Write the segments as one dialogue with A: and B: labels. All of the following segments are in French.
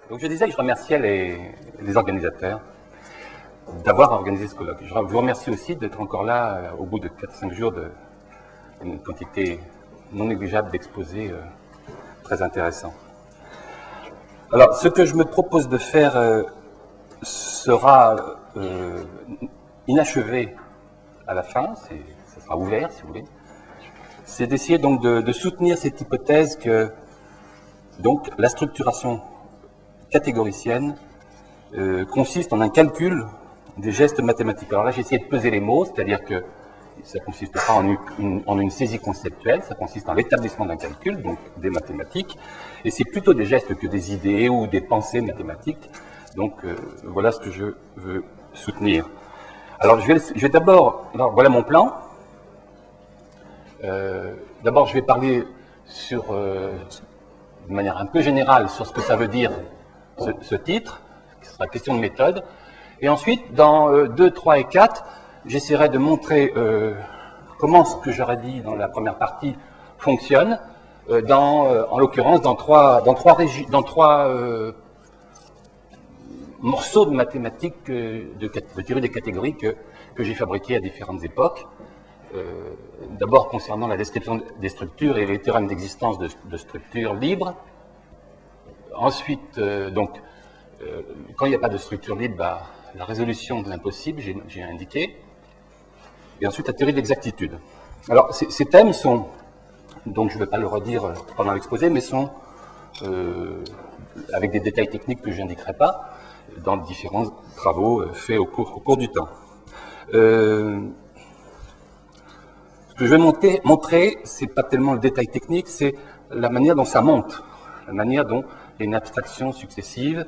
A: Donc je disais que je remerciais les organisateurs d'avoir organisé ce colloque. Je vous remercie aussi d'être encore là au bout de 4-5 jours d'une quantité non négligeable d'exposés très intéressants. Alors, ce que je me propose de faire sera inachevé à la fin, ça sera ouvert si vous voulez. C'est d'essayer donc de soutenir cette hypothèse que donc la structuration catégoricienne consiste en un calcul des gestes mathématiques. Alors là, j'ai essayé de peser les mots, c'est-à-dire que ça ne consiste pas en une saisie conceptuelle, ça consiste en l'établissement d'un calcul, donc des mathématiques, et c'est plutôt des gestes que des idées ou des pensées mathématiques. Donc voilà ce que je veux soutenir. Alors je vais d'abord, voilà mon plan. D'abord je vais parler de manière un peu générale sur ce que ça veut dire ce titre, qui sera question de méthode. Et ensuite, dans 2, 3 et 4, j'essaierai de montrer comment ce que j'aurais dit dans la première partie fonctionne, en l'occurrence dans trois morceaux de mathématiques, de théorie des catégories que j'ai fabriqués à différentes époques. D'abord concernant la description des structures et les théorèmes d'existence de structures libres. Ensuite, quand il n'y a pas de structure libre, la résolution de l'impossible, j'ai indiqué. Et ensuite, la théorie de l'exactitude. Alors, ces thèmes sont, donc je ne vais pas le redire pendant l'exposé, mais sont, avec des détails techniques que je n'indiquerai pas, dans différents travaux faits au cours du temps. Ce que je vais montrer, c'est pas tellement le détail technique, c'est la manière dont ça monte, la manière dont il y a une abstraction successive,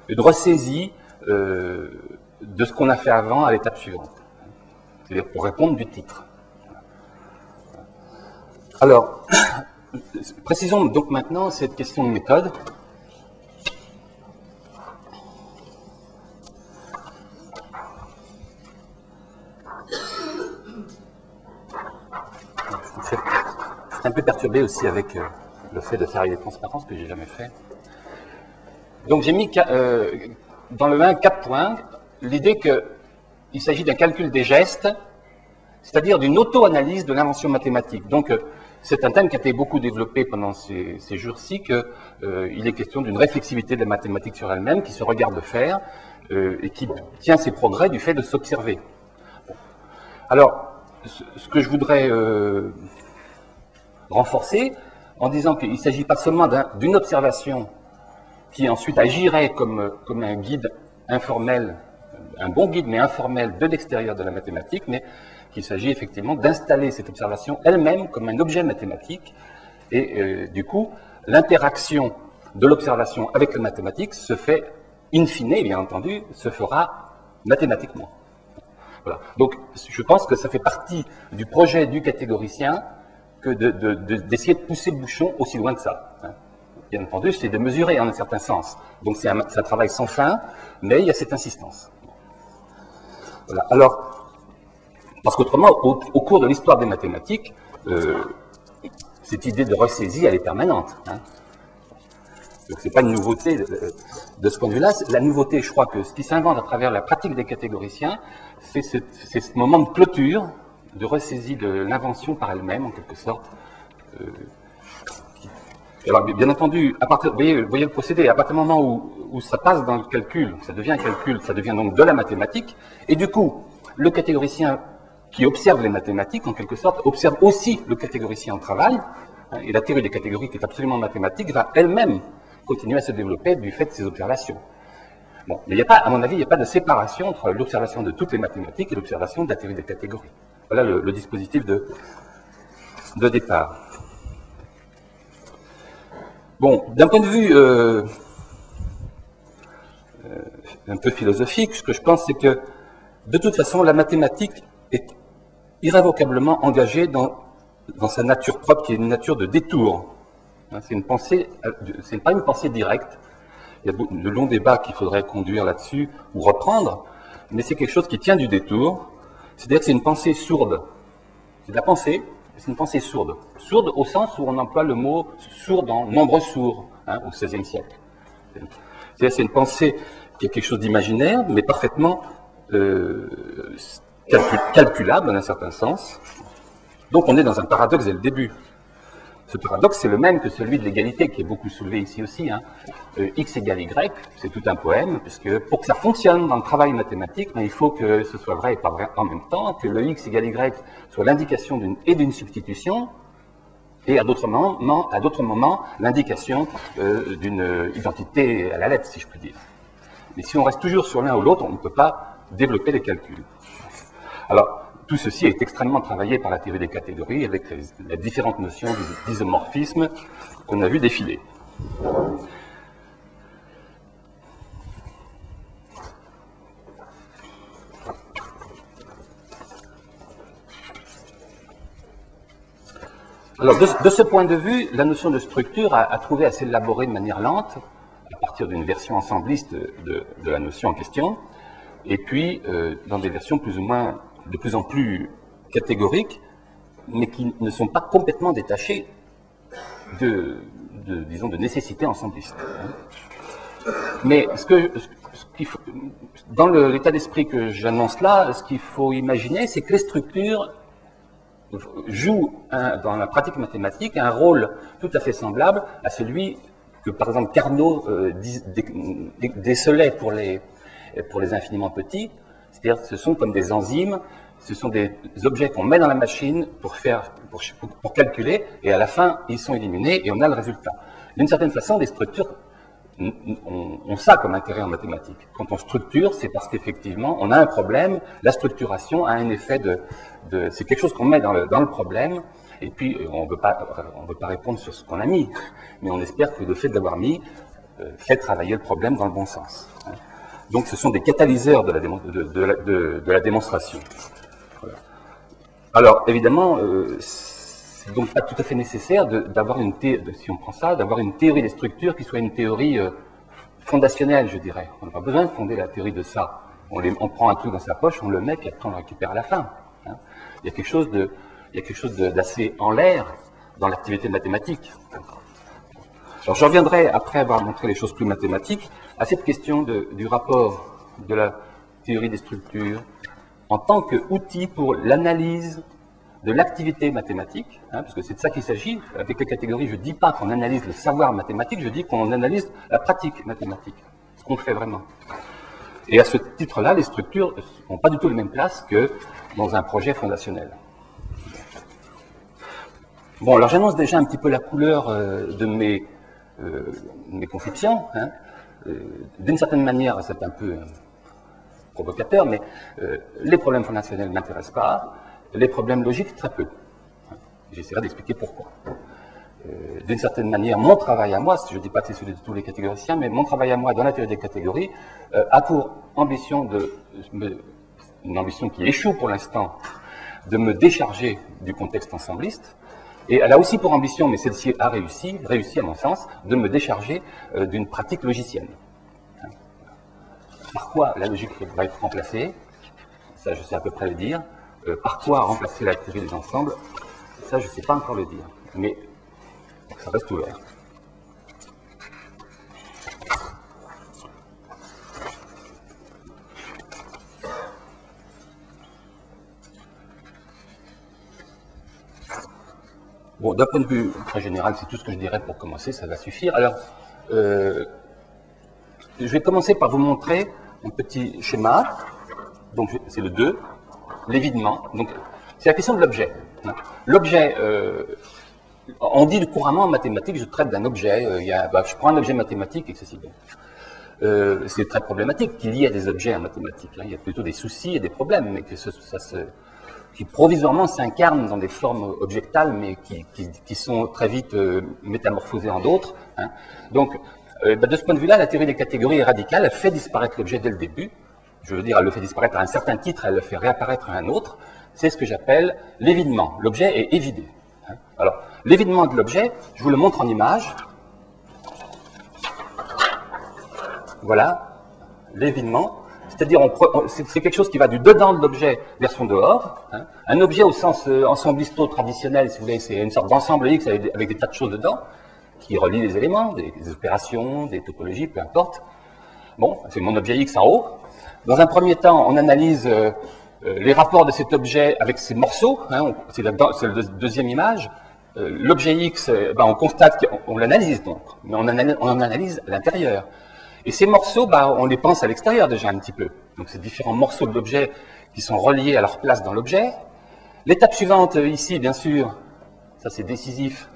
A: une ressaisie de ce qu'on a fait avant à l'étape suivante. C'est-à-dire pour répondre du titre. Alors, précisons donc maintenant cette question de méthode. Je suis un peu perturbé aussi avec le fait de faire des transparences que j'ai jamais fait. Donc j'ai mis dans le 1 4 points l'idée qu'il s'agit d'un calcul des gestes, c'est-à-dire d'une auto-analyse de l'invention mathématique. Donc c'est un thème qui a été beaucoup développé pendant ces jours-ci, qu'il est question d'une réflexivité de la mathématique sur elle-même, qui se regarde faire et qui tient ses progrès du fait de s'observer. Bon. Alors, ce que je voudrais renforcer, en disant qu'il ne s'agit pas seulement d'une observation qui ensuite agirait comme un guide informel, un bon guide mais informel de l'extérieur de la mathématique, mais qu'il s'agit effectivement d'installer cette observation elle-même comme un objet mathématique, et du coup, l'interaction de l'observation avec la mathématique se fait, in fine, bien entendu, se fera mathématiquement. Voilà. Donc, je pense que ça fait partie du projet du catégoricien que d'essayer de pousser le bouchon aussi loin que ça. Hein. Bien entendu, c'est de mesurer en un certain sens. Donc, c'est un travail sans fin, mais il y a cette insistance. Voilà. Alors, parce qu'autrement, au cours de l'histoire des mathématiques, cette idée de ressaisie, elle est permanente. Hein. Donc, ce n'est pas une nouveauté de ce point de vue-là. La nouveauté, je crois que ce qui s'invente à travers la pratique des catégoriciens, c'est ce moment de clôture, de ressaisie de l'invention par elle-même, en quelque sorte. Alors, bien entendu, vous voyez le procédé, à partir du moment où ça passe dans le calcul, ça devient un calcul, ça devient donc de la mathématique, et du coup, le catégoricien qui observe les mathématiques, en quelque sorte, observe aussi le catégoricien en travail, hein, et la théorie des catégories, qui est absolument mathématique, va elle-même continuer à se développer du fait de ces observations. Bon, mais il n'y a pas, à mon avis, il n'y a pas de séparation entre l'observation de toutes les mathématiques et l'observation de la théorie des catégories. Voilà le dispositif de départ. Bon, d'un point de vue un peu philosophique, ce que je pense, c'est que, de toute façon, la mathématique est irrévocablement engagée dans sa nature propre, qui est une nature de détour. C'est une pensée, c'est pas une pensée directe. Il y a de longs débats qu'il faudrait conduire là-dessus, ou reprendre, mais c'est quelque chose qui tient du détour. C'est-à-dire que c'est une pensée sourde. C'est de la pensée, c'est une pensée sourde. Sourde au sens où on emploie le mot sourd dans nombreux sourds, hein, au XVIe siècle. C'est-à-dire c'est une pensée qui est quelque chose d'imaginaire, mais parfaitement calculable dans un certain sens. Donc on est dans un paradoxe dès le début. Ce paradoxe, c'est le même que celui de l'égalité, qui est beaucoup soulevé ici aussi. Hein. X égale Y, c'est tout un poème, puisque pour que ça fonctionne dans le travail mathématique, il faut que ce soit vrai et pas vrai en même temps, que le X égale Y soit l'indication d'une substitution, et à d'autres moments l'indication d'une identité à la lettre, si je puis dire. Mais si on reste toujours sur l'un ou l'autre, on ne peut pas développer les calculs. Alors, tout ceci est extrêmement travaillé par la théorie des catégories avec les différentes notions d'isomorphisme qu'on a vu défiler. Alors, de ce point de vue, la notion de structure a trouvé à s'élaborer de manière lente, à partir d'une version ensembliste de la notion en question, et puis dans des versions plus ou moins de plus en plus catégoriques, mais qui ne sont pas complètement détachées disons, de nécessité ensembliste. Mais dans l'état d'esprit que j'annonce là, ce qu'il faut imaginer, c'est que les structures jouent dans la pratique mathématique un rôle tout à fait semblable à celui que, par exemple, Carnot décelait pour les infiniment petits. C'est-à-dire que ce sont comme des enzymes, ce sont des objets qu'on met dans la machine pour calculer, et à la fin, ils sont éliminés et on a le résultat. D'une certaine façon, les structures ont ça comme intérêt en mathématiques. Quand on structure, c'est parce qu'effectivement, on a un problème, la structuration a un effet c'est quelque chose qu'on met dans le problème, et puis on ne veut pas répondre sur ce qu'on a mis, mais on espère que le fait de l'avoir mis fait travailler le problème dans le bon sens. Donc ce sont des catalyseurs de la démonstration. Voilà. Alors évidemment, c'est donc pas tout à fait nécessaire d'avoir si on prend ça, d'avoir une théorie des structures qui soit une théorie fondationnelle, je dirais. On n'a pas besoin de fonder la théorie de ça. On prend un truc dans sa poche, on le met, puis après on le récupère à la fin. Hein. Il y a quelque chose d'assez en l'air dans l'activité mathématique. Alors je reviendrai, après avoir montré les choses plus mathématiques, à cette question du rapport de la théorie des structures en tant qu'outil pour l'analyse de l'activité mathématique, hein, parce que c'est de ça qu'il s'agit. Avec les catégories, je ne dis pas qu'on analyse le savoir mathématique, je dis qu'on analyse la pratique mathématique, ce qu'on fait vraiment. Et à ce titre-là, les structures n'ont pas du tout la même place que dans un projet fondationnel. Bon, alors j'annonce déjà un petit peu la couleur de mes conceptions. Hein. D'une certaine manière, c'est un peu provocateur, mais les problèmes fondationnels ne m'intéressent pas, les problèmes logiques très peu. J'essaierai d'expliquer pourquoi. D'une certaine manière, mon travail à moi, je ne dis pas que c'est celui de tous les catégoriciens, mais mon travail à moi dans la théorie des catégories a pour ambition une ambition qui échoue pour l'instant, de me décharger du contexte ensembliste. Et elle a aussi pour ambition, mais celle-ci a réussi à mon sens, de me décharger d'une pratique logicienne. Par quoi la logique va être remplacée? Ça, je sais à peu près le dire. Par quoi remplacer la théorie des ensembles? Ça, je ne sais pas encore le dire. Mais ça reste ouvert. Bon, d'un point de vue très général, c'est tout ce que je dirais pour commencer, ça va suffire. Alors, je vais commencer par vous montrer un petit schéma. Donc, c'est le 2, l'évidement. Donc, c'est la question de l'objet. L'objet, on dit couramment en mathématiques, je traite d'un objet, je prends un objet mathématique et ceci. C'est très problématique qu'il y ait des objets en mathématiques. Hein. Il y a plutôt des soucis et des problèmes, mais que qui provisoirement s'incarnent dans des formes objectales, mais qui sont très vite métamorphosées en d'autres. Hein. Donc, de ce point de vue-là, la théorie des catégories est radicale, elle fait disparaître l'objet dès le début. Je veux dire, elle le fait disparaître à un certain titre, elle le fait réapparaître à un autre. C'est ce que j'appelle l'évidement. L'objet est évidé. Hein. Alors, l'évidement de l'objet, je vous le montre en image. Voilà, l'évidement. C'est-à-dire, c'est quelque chose qui va du dedans de l'objet vers son dehors. Hein. Un objet au sens ensemblisto traditionnel, si vous voulez, c'est une sorte d'ensemble X avec des tas de choses dedans, qui relient les éléments, des opérations, des topologies, peu importe. Bon, c'est mon objet X en haut. Dans un premier temps, on analyse les rapports de cet objet avec ses morceaux. Hein, c'est la deuxième image. L'objet X, on constate qu'on l'analyse donc, mais on en analyse à l'intérieur. Et ces morceaux, on les pense à l'extérieur déjà un petit peu. Donc c'est différents morceaux de l'objet qui sont reliés à leur place dans l'objet. L'étape suivante ici, bien sûr, ça c'est décisif,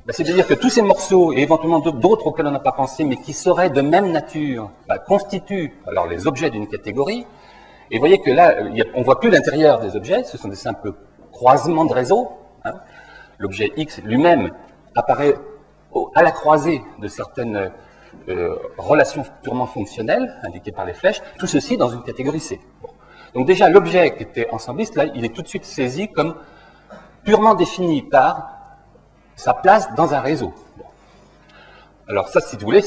A: c'est de dire que tous ces morceaux, et éventuellement d'autres auxquels on n'a pas pensé, mais qui seraient de même nature, constituent alors les objets d'une catégorie. Et vous voyez que là, on ne voit plus l'intérieur des objets, ce sont des simples croisements de réseaux. Hein. L'objet X lui-même apparaît à la croisée de certaines relations purement fonctionnelles, indiquées par les flèches, tout ceci dans une catégorie C. Bon. Donc déjà, l'objet qui était ensembliste, là, il est tout de suite saisi comme purement défini par sa place dans un réseau. Bon. Alors ça, si vous voulez,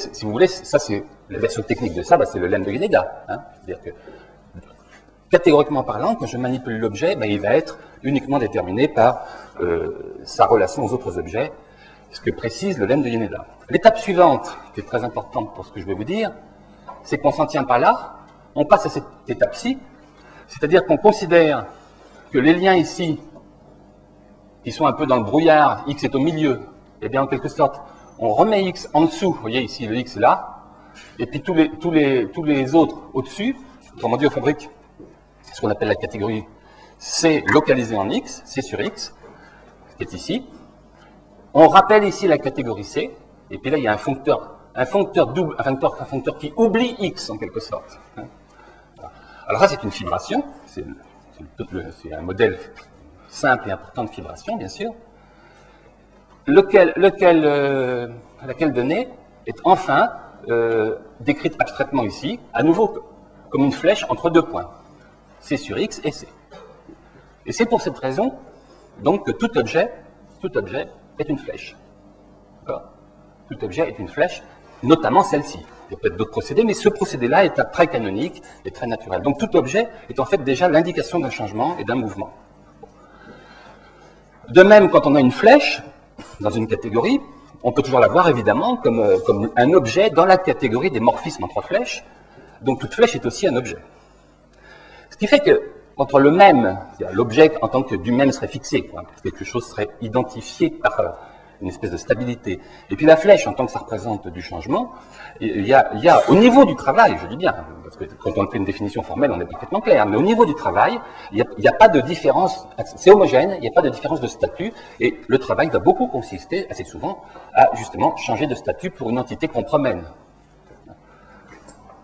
A: ça c'est la version technique de ça, c'est le lemme de Yoneda. Hein. C'est-à-dire que, catégoriquement parlant, quand je manipule l'objet, il va être uniquement déterminé par sa relation aux autres objets, ce que précise le lemme de Yoneda. L'étape suivante, qui est très importante pour ce que je vais vous dire, c'est qu'on s'en tient pas là, on passe à cette étape-ci, c'est-à-dire qu'on considère que les liens ici, qui sont un peu dans le brouillard, X est au milieu, et bien en quelque sorte, on remet X en dessous, vous voyez ici le X est là, et puis tous les autres au-dessus, autrement dit on fabrique ce qu'on appelle la catégorie C localisée en X, C sur X, qui est ici. On rappelle ici la catégorie C, et puis là il y a un functeur double, un functeur qui oublie X en quelque sorte. Alors ça c'est une fibration, c'est un modèle simple et important de fibration bien sûr, laquelle donnée est enfin décrite abstraitement ici, à nouveau comme une flèche entre deux points, C sur X et C. Et c'est pour cette raison donc que tout objet est une flèche. Tout objet est une flèche, notamment celle-ci. Il y a peut-être d'autres procédés, mais ce procédé-là est très canonique et très naturel. Donc tout objet est en fait déjà l'indication d'un changement et d'un mouvement. De même, quand on a une flèche dans une catégorie, on peut toujours la voir évidemment comme un objet dans la catégorie des morphismes entre flèches. Donc toute flèche est aussi un objet. Ce qui fait que entre le même, l'objet en tant que du même serait fixé, quelque chose serait identifié par une espèce de stabilité. Et puis la flèche, en tant que ça représente du changement, il y a au niveau du travail, je dis bien, parce que quand on fait une définition formelle, on est parfaitement clair, mais au niveau du travail, il n'y a pas de différence, c'est homogène, il n'y a pas de différence de statut, et le travail va beaucoup consister, assez souvent, à justement changer de statut pour une entité qu'on promène.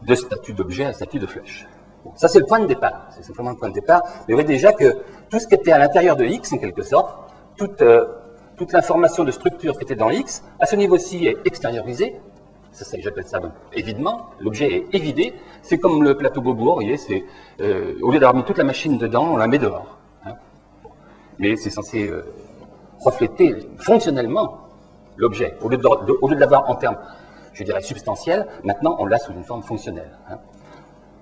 A: De statut d'objet à statut de flèche. Bon, ça c'est le point de départ, c'est simplement le point de départ, mais vous voyez déjà que tout ce qui était à l'intérieur de X, en quelque sorte, toute l'information de structure qui était dans X, à ce niveau-ci est extériorisée, j'appelle ça donc évidement, l'objet est évidé, c'est comme le plateau Beaubourg, vous voyez, au lieu d'avoir mis toute la machine dedans, on la met dehors. Hein. Bon. Mais c'est censé refléter fonctionnellement l'objet, au lieu de l'avoir en termes, je dirais, substantiels, maintenant on l'a sous une forme fonctionnelle. Hein.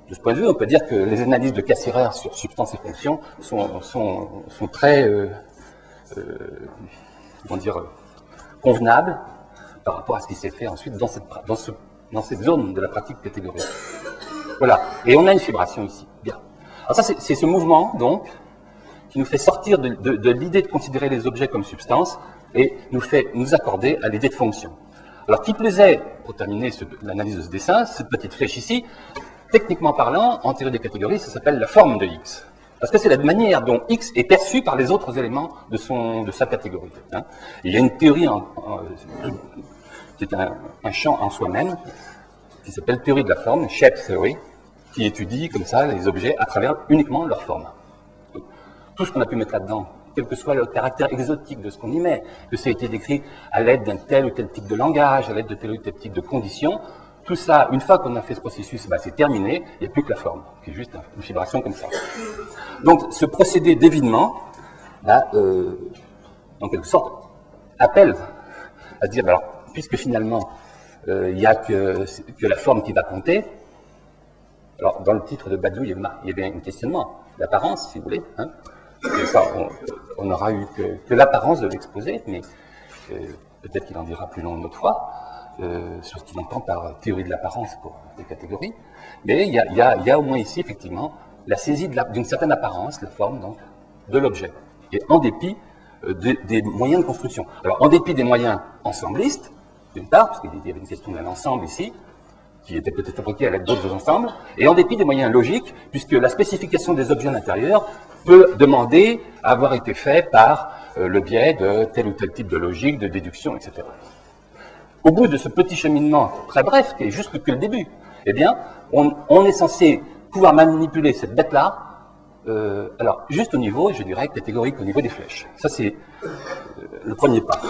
A: De ce point de vue, on peut dire que les analyses de Cassirer sur substance et fonction sont très convenables par rapport à ce qui s'est fait ensuite dans cette zone de la pratique catégorique. Voilà. Et on a une fibration ici. Bien. Alors ça, c'est ce mouvement, donc, qui nous fait sortir de l'idée de considérer les objets comme substance et nous fait nous accorder à l'idée de fonction. Alors, qui plus est, pour terminer l'analyse de ce dessin, cette petite flèche ici, techniquement parlant, en théorie des catégories, ça s'appelle la forme de X. Parce que c'est la manière dont X est perçu par les autres éléments de sa catégorie. Hein. Il y a une théorie qui est un champ en soi-même, qui s'appelle théorie de la forme, shape theory, qui étudie comme ça les objets à travers uniquement leur forme. Donc, tout ce qu'on a pu mettre là-dedans, quel que soit le caractère exotique de ce qu'on y met, que ça a été décrit à l'aide d'un tel ou tel type de langage, à l'aide de tel ou tel type de conditions, tout ça, une fois qu'on a fait ce processus, c'est terminé, il n'y a plus que la forme, qui est juste une fibration comme ça. Donc, ce procédé d'évidement, en quelque sorte, appelle à dire, alors, puisque finalement, il n'y a que la forme qui va compter, alors, dans le titre de Badiou, il y avait un questionnement, l'apparence, si vous voulez, hein. Et ça, on n'aura eu que l'apparence de l'exposé, mais peut-être qu'il en dira plus long une autre fois. sur ce qu'il entend par théorie de l'apparence pour des catégories. Mais il y a au moins ici, effectivement, la saisie d'une certaine apparence, la forme donc, de l'objet. Et en dépit des moyens de construction. Alors, en dépit des moyens ensemblistes, d'une part, parce qu'il y avait une question d'un ensemble ici, qui était peut-être fabriqué à l'aide d'autres ensembles, et en dépit des moyens logiques, puisque la spécification des objets à l'intérieur peut demander à avoir été fait par le biais de tel ou tel type de logique, de déduction, etc. Au bout de ce petit cheminement très bref, qui est juste que le début, eh bien, on est censé pouvoir manipuler cette bête-là, alors, juste au niveau, je dirais, catégorique, au niveau des flèches. Ça, c'est le premier pas.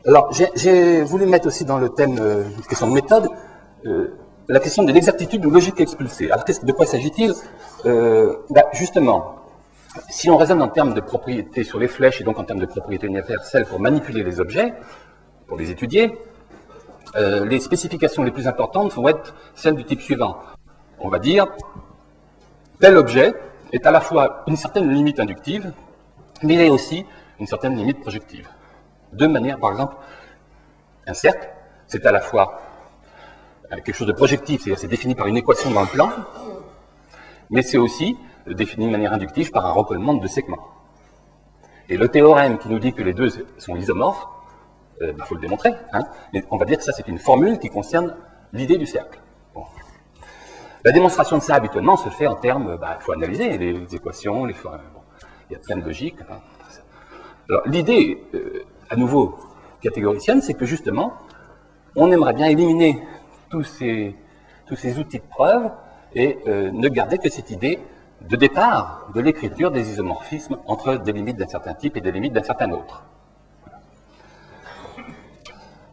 A: Alors, j'ai voulu mettre aussi dans le thème une question de méthode, la question de l'exactitude ou logique expulsée. Alors, de quoi s'agit-il? Justement, si on raisonne en termes de propriétés sur les flèches et donc en termes de propriétés universelles pour manipuler les objets, pour les étudier, les spécifications les plus importantes vont être celles du type suivant. On va dire, tel objet est à la fois une certaine limite inductive, mais il est aussi une certaine limite projective. De manière, par exemple, un cercle, c'est à la fois quelque chose de projectif, c'est-à-dire c'est défini par une équation dans le plan, mais c'est aussi défini de manière inductive par un recollement de deux segments. Et le théorème qui nous dit que les deux sont isomorphes, faut le démontrer, hein, mais on va dire que ça c'est une formule qui concerne l'idée du cercle. Bon. La démonstration de ça habituellement se fait en termes, il faut analyser les équations, il y a plein de logique. Hein. Alors l'idée, à nouveau catégoricienne, c'est que justement, on aimerait bien éliminer tous ces outils de preuve et ne garder que cette idée de départ de l'écriture des isomorphismes entre des limites d'un certain type et des limites d'un certain autre.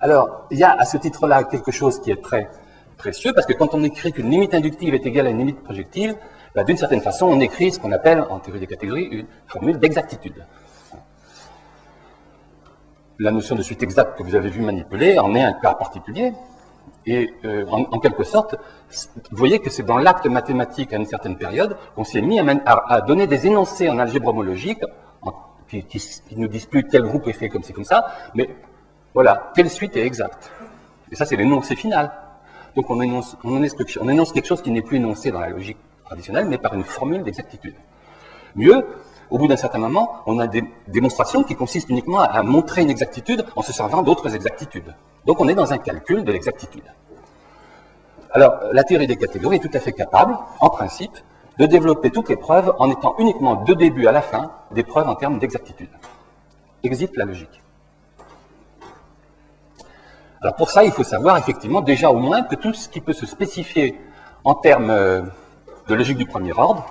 A: Alors, il y a à ce titre-là quelque chose qui est très précieux, parce que quand on écrit qu'une limite inductive est égale à une limite projective, d'une certaine façon, on écrit ce qu'on appelle, en théorie des catégories, une formule d'exactitude. La notion de suite exacte que vous avez vu manipuler en est un cas particulier, et en quelque sorte, vous voyez que c'est dans l'acte mathématique à une certaine période qu'on s'est mis à donner des énoncés en algèbre homologique, qui nous disent plus tel groupe est fait comme ci, comme ça, mais voilà, telle suite est exacte. Et ça, c'est l'énoncé final. Donc on énonce quelque chose qui n'est plus énoncé dans la logique traditionnelle, mais par une formule d'exactitude. Mieux, au bout d'un certain moment, on a des démonstrations qui consistent uniquement à montrer une exactitude en se servant d'autres exactitudes. Donc on est dans un calcul de l'exactitude. Alors, la théorie des catégories est tout à fait capable, en principe, de développer toutes les preuves en étant uniquement de début à la fin des preuves en termes d'exactitude. Exit la logique. Alors pour ça, il faut savoir effectivement déjà au moins que tout ce qui peut se spécifier en termes de logique du premier ordre,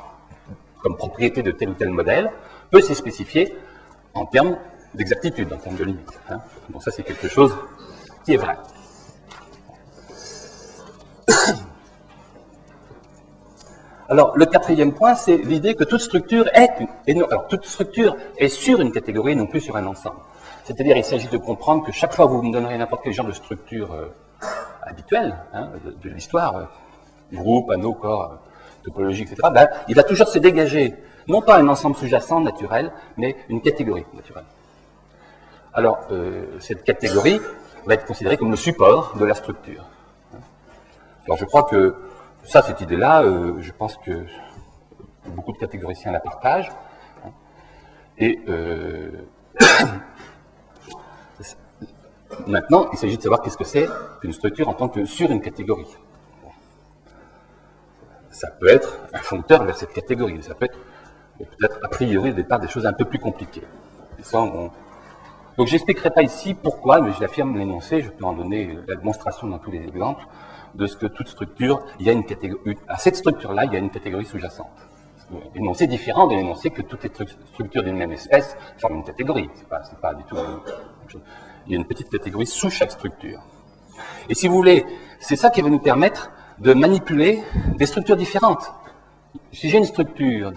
A: comme propriété de tel ou tel modèle, peut se spécifier en termes d'exactitude, en termes de limite. Hein. Bon, ça c'est quelque chose qui est vrai. Alors le quatrième point, c'est l'idée que toute structure toute structure est sur une catégorie, non plus sur un ensemble. C'est-à-dire, il s'agit de comprendre que chaque fois que vous me donnerez n'importe quel genre de structure habituelle, hein, de l'histoire, groupe, anneau, corps, topologie, etc., il va toujours se dégager, non pas un ensemble sous-jacent naturel, mais une catégorie naturelle. Alors, cette catégorie va être considérée comme le support de la structure. Alors, je crois que ça, cette idée-là, je pense que beaucoup de catégoriciens la partagent. Hein, et maintenant, il s'agit de savoir qu'est-ce que c'est qu'une structure en tant que sur une catégorie. Ça peut être un foncteur vers cette catégorie, ça peut être peut-être a priori au départ des choses un peu plus compliquées. Et ça, donc j'expliquerai pas ici pourquoi, mais je l'affirme l'énoncé, je peux en donner la démonstration dans tous les exemples, de ce que toute structure, il y a une catégorie, à cette structure-là, il y a une catégorie sous-jacente. L'énoncé différent de l'énoncé que toutes les structures d'une même espèce forment une catégorie. C'est pas du tout la même chose. Il y a une petite catégorie sous chaque structure. Et si vous voulez, c'est ça qui va nous permettre de manipuler des structures différentes. Si j'ai une structure,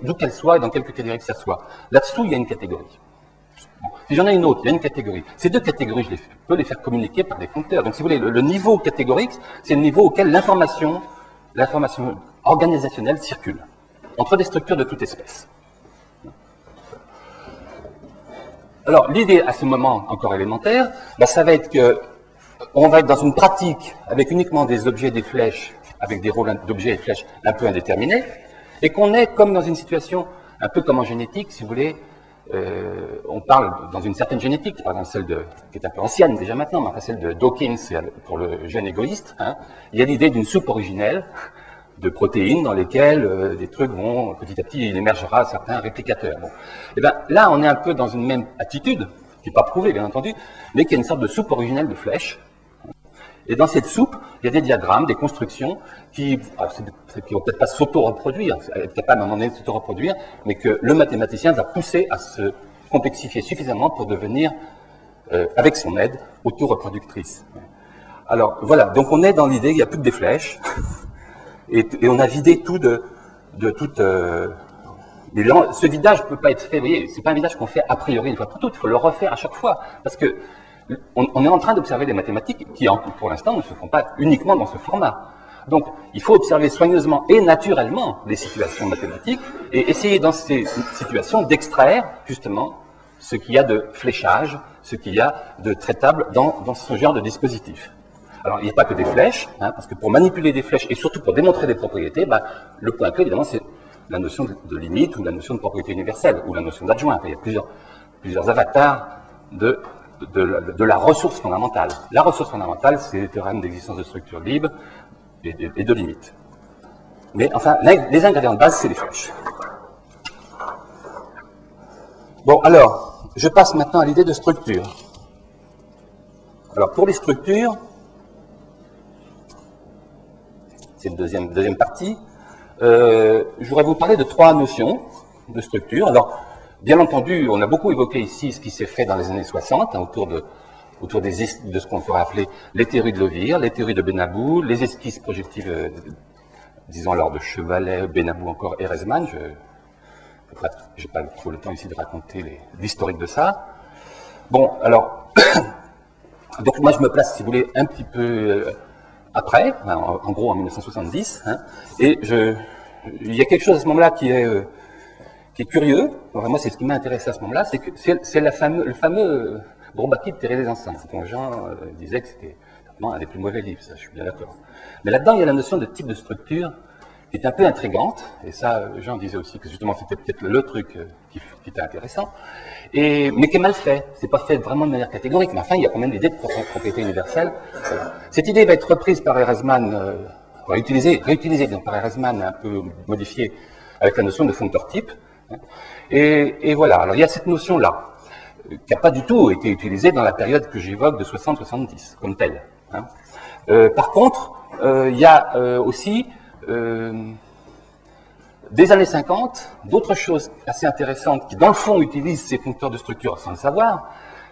A: d'où qu'elle soit et dans quelque catégorie que ça soit, là-dessous, il y a une catégorie. Bon. Si j'en ai une autre, il y a une catégorie. Ces deux catégories, je peux les faire communiquer par des foncteurs. Donc, si vous voulez, le niveau catégorique, c'est le niveau auquel l'information organisationnelle circule entre des structures de toute espèce. Alors, l'idée à ce moment encore élémentaire, ben, ça va être que on va être dans une pratique avec uniquement des objets, des flèches, avec des rôles d'objets et flèches un peu indéterminés, et qu'on est comme dans une situation un peu comme en génétique, si vous voulez. On parle dans une certaine génétique, par exemple celle qui est un peu ancienne déjà maintenant, mais enfin celle de Dawkins pour le gène égoïste. Hein, il y a l'idée d'une soupe originelle de protéines dans lesquelles des trucs vont, petit à petit, il émergera certains réplicateurs. Bon. Et ben, là, on est un peu dans une même attitude, qui n'est pas prouvée, bien entendu, mais qui est une sorte de soupe originelle de flèches. Et dans cette soupe, il y a des diagrammes, des constructions qui vont peut-être pas s'auto-reproduire, être capable à un moment donné de s'auto-reproduire, mais que le mathématicien va pousser à se complexifier suffisamment pour devenir, avec son aide, auto-reproductrice. Alors voilà, donc on est dans l'idée qu'il n'y a plus que des flèches, et on a vidé tout de toute... mais ce vidage ne peut pas être fait, vous voyez, c'est pas un vidage qu'on fait a priori une fois pour toutes, il faut le refaire à chaque fois, parce que on est en train d'observer des mathématiques qui, pour l'instant, ne se font pas uniquement dans ce format. Donc, il faut observer soigneusement et naturellement les situations mathématiques et essayer dans ces situations d'extraire, justement, ce qu'il y a de fléchage, ce qu'il y a de traitable dans ce genre de dispositif. Alors, il n'y a pas que des flèches, hein, parce que pour manipuler des flèches et surtout pour démontrer des propriétés, ben, le point clé, évidemment, c'est la notion de limite ou la notion de propriété universelle ou la notion d'adjoint. Il y a plusieurs avatars de la ressource fondamentale. La ressource fondamentale, c'est le théorème d'existence de structure libre et de limite. Mais enfin, les ingrédients de base, c'est les flèches. Bon, alors, je passe maintenant à l'idée de structure. Alors, pour les structures, c'est la deuxième partie, je voudrais vous parler de 3 notions de structure. Alors, bien entendu, on a beaucoup évoqué ici ce qui s'est fait dans les années 60, hein, autour de ce qu'on pourrait appeler les théories de Levire, les théories de Benabou, les esquisses projectives, disons alors de Chevalet, Benabou encore, et Reisman. Je n'ai pas trop le temps ici de raconter l'historique de ça. Bon, alors, donc moi je me place, si vous voulez, un petit peu après, en gros en 1970, hein, et il y a quelque chose à ce moment-là qui est curieux. Enfin, moi, c'est ce qui m'a intéressé à ce moment-là, c'est que c'est le fameux Bourbaki de Théorie des ensembles, dont Jean disait que c'était un des plus mauvais livres, ça, je suis bien d'accord. Mais là-dedans, il y a la notion de type de structure qui est un peu intrigante, et ça, Jean disait aussi que justement, c'était peut-être le truc qui était intéressant, mais qui est mal fait. C'est pas fait vraiment de manière catégorique, mais enfin, il y a quand même l'idée de propriété universelle. Cette idée va être reprise par Reisman, réutilisée par Reisman, un peu modifiée, avec la notion de functor type. Et voilà, alors il y a cette notion-là, qui n'a pas du tout été utilisée dans la période que j'évoque de 60-70, comme telle. Hein. Par contre, il y a aussi, des années 50, d'autres choses assez intéressantes qui, dans le fond, utilisent ces foncteurs de structure sans le savoir.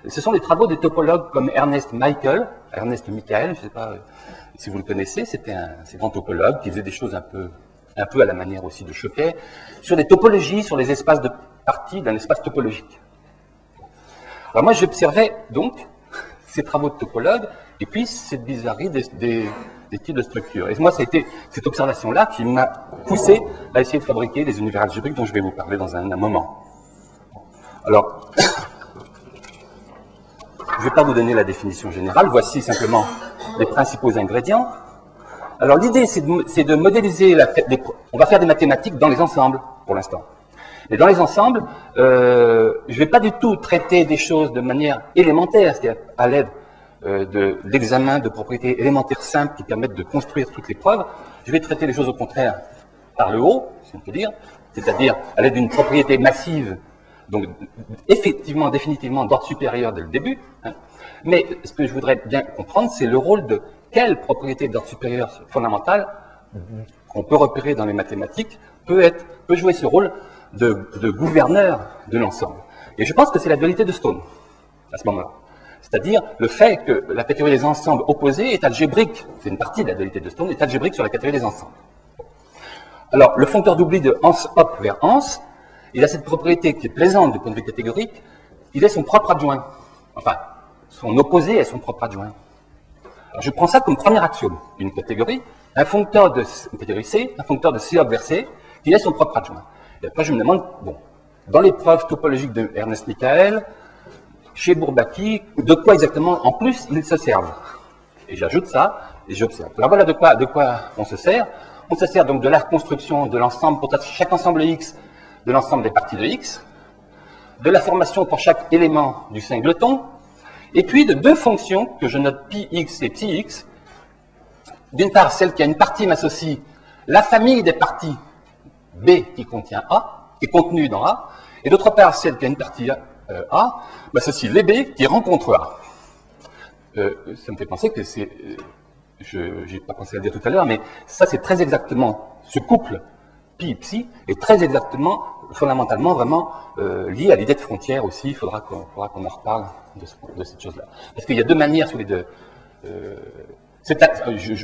A: Ce sont les travaux des topologues comme Ernest Michael, je ne sais pas si vous le connaissez, c'est un grand topologue qui faisait des choses un peu à la manière aussi de Choquet, sur des topologies, sur les espaces de partie d'un espace topologique. Alors moi, j'observais donc ces travaux de topologues, et puis cette bizarrerie des types de structures. Et moi, ça a été cette observation-là qui m'a poussé à essayer de fabriquer des univers algébriques dont je vais vous parler dans un moment. Alors, je ne vais pas vous donner la définition générale, voici simplement les principaux ingrédients. Alors l'idée, c'est de modéliser, on va faire des mathématiques dans les ensembles, pour l'instant. Et dans les ensembles, je ne vais pas du tout traiter des choses de manière élémentaire, c'est-à-dire à l'aide d'examens de propriétés élémentaires simples qui permettent de construire toutes les preuves. Je vais traiter les choses au contraire par le haut, si on peut dire, c'est-à-dire à l'aide d'une propriété massive, donc effectivement, définitivement d'ordre supérieur dès le début. Hein. Mais ce que je voudrais bien comprendre, c'est le rôle de quelle propriété d'ordre supérieur fondamentale qu'on peut repérer dans les mathématiques peut jouer ce rôle de gouverneur de l'ensemble. Et je pense que c'est la dualité de Stone, à ce moment-là. C'est-à-dire le fait que la catégorie des ensembles opposés est algébrique, c'est une partie de la dualité de Stone, est algébrique sur la catégorie des ensembles. Alors, le foncteur d'oubli de Hans-Hop vers Hans, il a cette propriété qui est plaisante du point de vue catégorique, il est son propre adjoint. Enfin, son opposé est son propre adjoint. Alors, je prends ça comme premier axiome d'une catégorie, un foncteur de catégorie C, un foncteur de C-Hop vers C, qui est son propre adjoint. Et après, je me demande, bon, dans les preuves topologiques de Ernest Michael, chez Bourbaki, de quoi exactement en plus ils se servent. Et j'ajoute ça, et j'observe. Alors voilà de quoi on se sert. On se sert donc de la construction de l'ensemble, pour chaque ensemble X, de l'ensemble des parties de X, de la formation pour chaque élément du singleton, et puis de deux fonctions que je note πx et πx. D'une part, celle qui a une partie m'associe la famille des parties B qui contient A, qui est contenue dans A, et d'autre part, celle qui a une partie A m'associe les B qui rencontrent A. Ça me fait penser que c'est... je n'ai pas pensé à le dire tout à l'heure, mais ça c'est très exactement, ce couple pi psi est très exactement, fondamentalement, vraiment lié à l'idée de frontière aussi. Il faudra qu'on en reparle de cette chose-là. Parce qu'il y a deux manières, si vous voulez,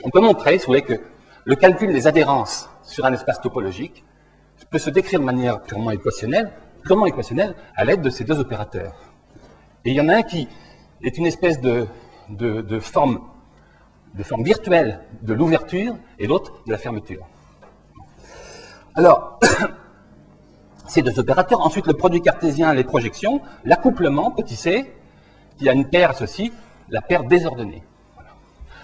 A: on peut montrer, si vous voulez, que le calcul des adhérences sur un espace topologique peut se décrire de manière purement équationnelle à l'aide de ces deux opérateurs. Et il y en a un qui est une espèce de forme virtuelle de l'ouverture et l'autre de la fermeture. Alors, ces deux opérateurs, ensuite le produit cartésien, les projections, l'accouplement, petit c, qui a une paire associée, la paire désordonnée. Voilà.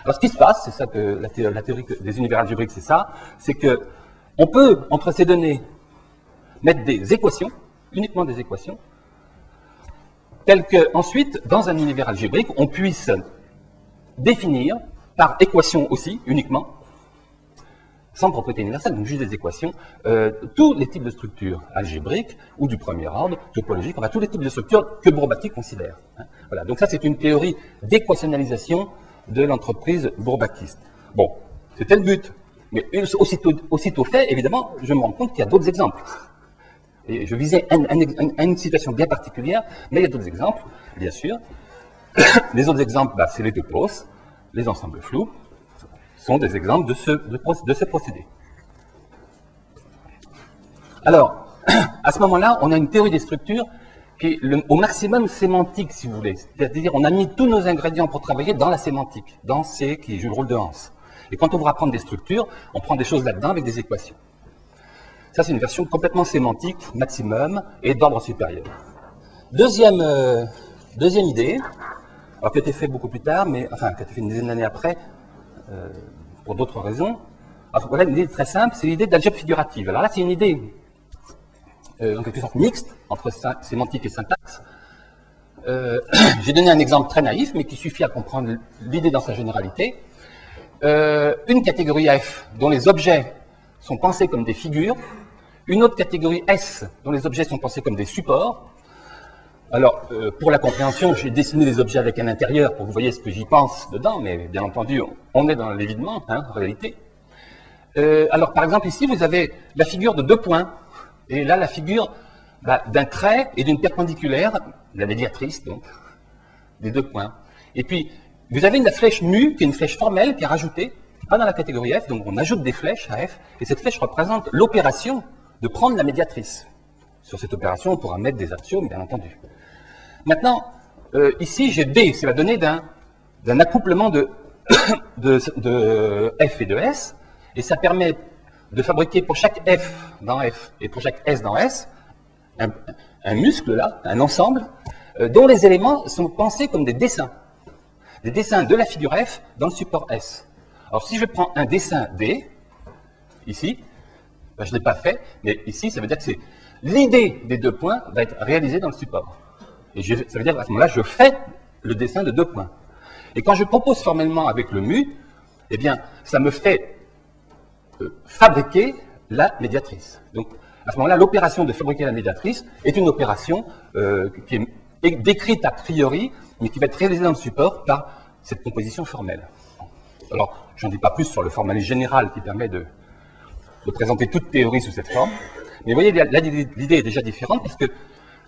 A: Alors ce qui se passe, c'est ça que la théorie des univers algébriques, c'est ça, c'est que on peut, entre ces données, mettre des équations, uniquement des équations, telles que, ensuite, dans un univers algébrique, on puisse définir, par équation aussi, uniquement, sans propriété universelle, donc juste des équations, tous les types de structures algébriques ou du premier ordre, topologique, enfin tous les types de structures que Bourbaki considère. Hein. Voilà, donc ça c'est une théorie d'équationnalisation de l'entreprise bourbakiste. Bon, c'était le but, mais aussitôt fait, évidemment, je me rends compte qu'il y a d'autres exemples. Et je visais une situation bien particulière, mais il y a d'autres exemples, bien sûr. Les autres exemples, c'est les topos, les ensembles flous, sont des exemples de ce procédé. Alors, à ce moment-là, on a une théorie des structures qui est au maximum sémantique, si vous voulez. C'est-à-dire, on a mis tous nos ingrédients pour travailler dans la sémantique, dans C qui joue le rôle de Hans. Et quand on voudra prendre des structures, on prend des choses là-dedans avec des équations. Ça, c'est une version complètement sémantique, maximum, et d'ordre supérieur. Deuxième idée, alors qui a été fait beaucoup plus tard, mais enfin, qui a été fait une dizaine d'années après, pour d'autres raisons. Alors voilà une idée très simple, c'est l'idée d'algèbre figurative. Alors là, c'est une idée en quelque sorte mixte entre sémantique et syntaxe. J'ai donné un exemple très naïf, mais qui suffit à comprendre l'idée dans sa généralité. Une catégorie F dont les objets sont pensés comme des figures, une autre catégorie S dont les objets sont pensés comme des supports. Alors, pour la compréhension, j'ai dessiné les objets avec un intérieur pour que vous voyez ce que j'y pense dedans, mais bien entendu, on est dans l'évidement, hein, en réalité. Alors, par exemple, ici, vous avez la figure de deux points, et là, la figure d'un trait et d'une perpendiculaire, la médiatrice, donc, des deux points. Et puis, vous avez la flèche mu, qui est une flèche formelle, qui est rajoutée, pas dans la catégorie F, donc on ajoute des flèches à F, et cette flèche représente l'opération de prendre la médiatrice. Sur cette opération, on pourra mettre des axiomes, bien entendu. Maintenant, ici, j'ai D, c'est la donnée d'un accouplement de F et de S, et ça permet de fabriquer pour chaque F dans F et pour chaque S dans S, un muscle, là, un ensemble, dont les éléments sont pensés comme des dessins de la figure F dans le support S. Alors, si je prends un dessin D, ici, je ne l'ai pas fait, mais ici, ça veut dire que c'est l'idée des deux points va être réalisée dans le support. Et ça veut dire qu'à ce moment-là, je fais le dessin de deux points. Et quand je propose formellement avec le mu, eh bien, ça me fait fabriquer la médiatrice. Donc, à ce moment-là, l'opération de fabriquer la médiatrice est une opération qui est décrite a priori, mais qui va être réalisée dans le support par cette composition formelle. Alors, je n'en dis pas plus sur le formalisme général qui permet de présenter toute théorie sous cette forme. Mais vous voyez, là, l'idée est déjà différente parce que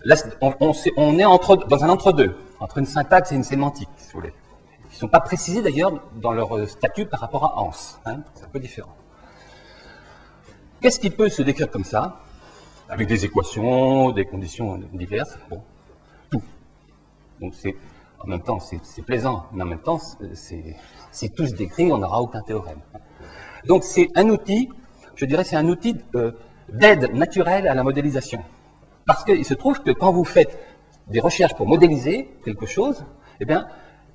A: là, on est dans un entre-deux, entre une syntaxe et une sémantique, si vous voulez. Ils ne sont pas précisés d'ailleurs dans leur statut par rapport à Hans. Hein, c'est un peu différent. Qu'est-ce qui peut se décrire comme ça, avec des équations, des conditions diverses? Bon, tout. Donc en même temps, c'est plaisant, mais en même temps, si tout se décrit, on n'aura aucun théorème. Donc c'est un outil, je dirais, c'est un outil d'aide naturelle à la modélisation. Parce qu'il se trouve que quand vous faites des recherches pour modéliser quelque chose, eh bien,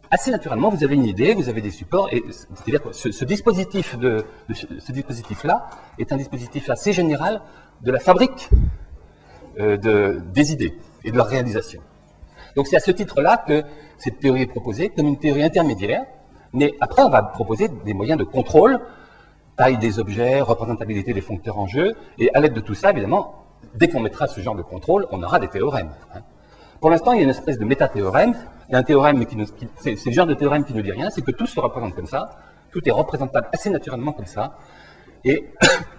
A: assez naturellement, vous avez une idée, vous avez des supports, et c'est-à-dire que ce dispositif-là est un dispositif assez général de la fabrique des idées et de leur réalisation. Donc c'est à ce titre-là que cette théorie est proposée comme une théorie intermédiaire, mais après on va proposer des moyens de contrôle, taille des objets, représentabilité des foncteurs en jeu, et à l'aide de tout ça, évidemment, dès qu'on mettra ce genre de contrôle, on aura des théorèmes. Pour l'instant, il y a une espèce de métathéorème. Il y a un théorème, c'est le genre de théorème qui ne dit rien, c'est que tout se représente comme ça, tout est représentable assez naturellement comme ça, et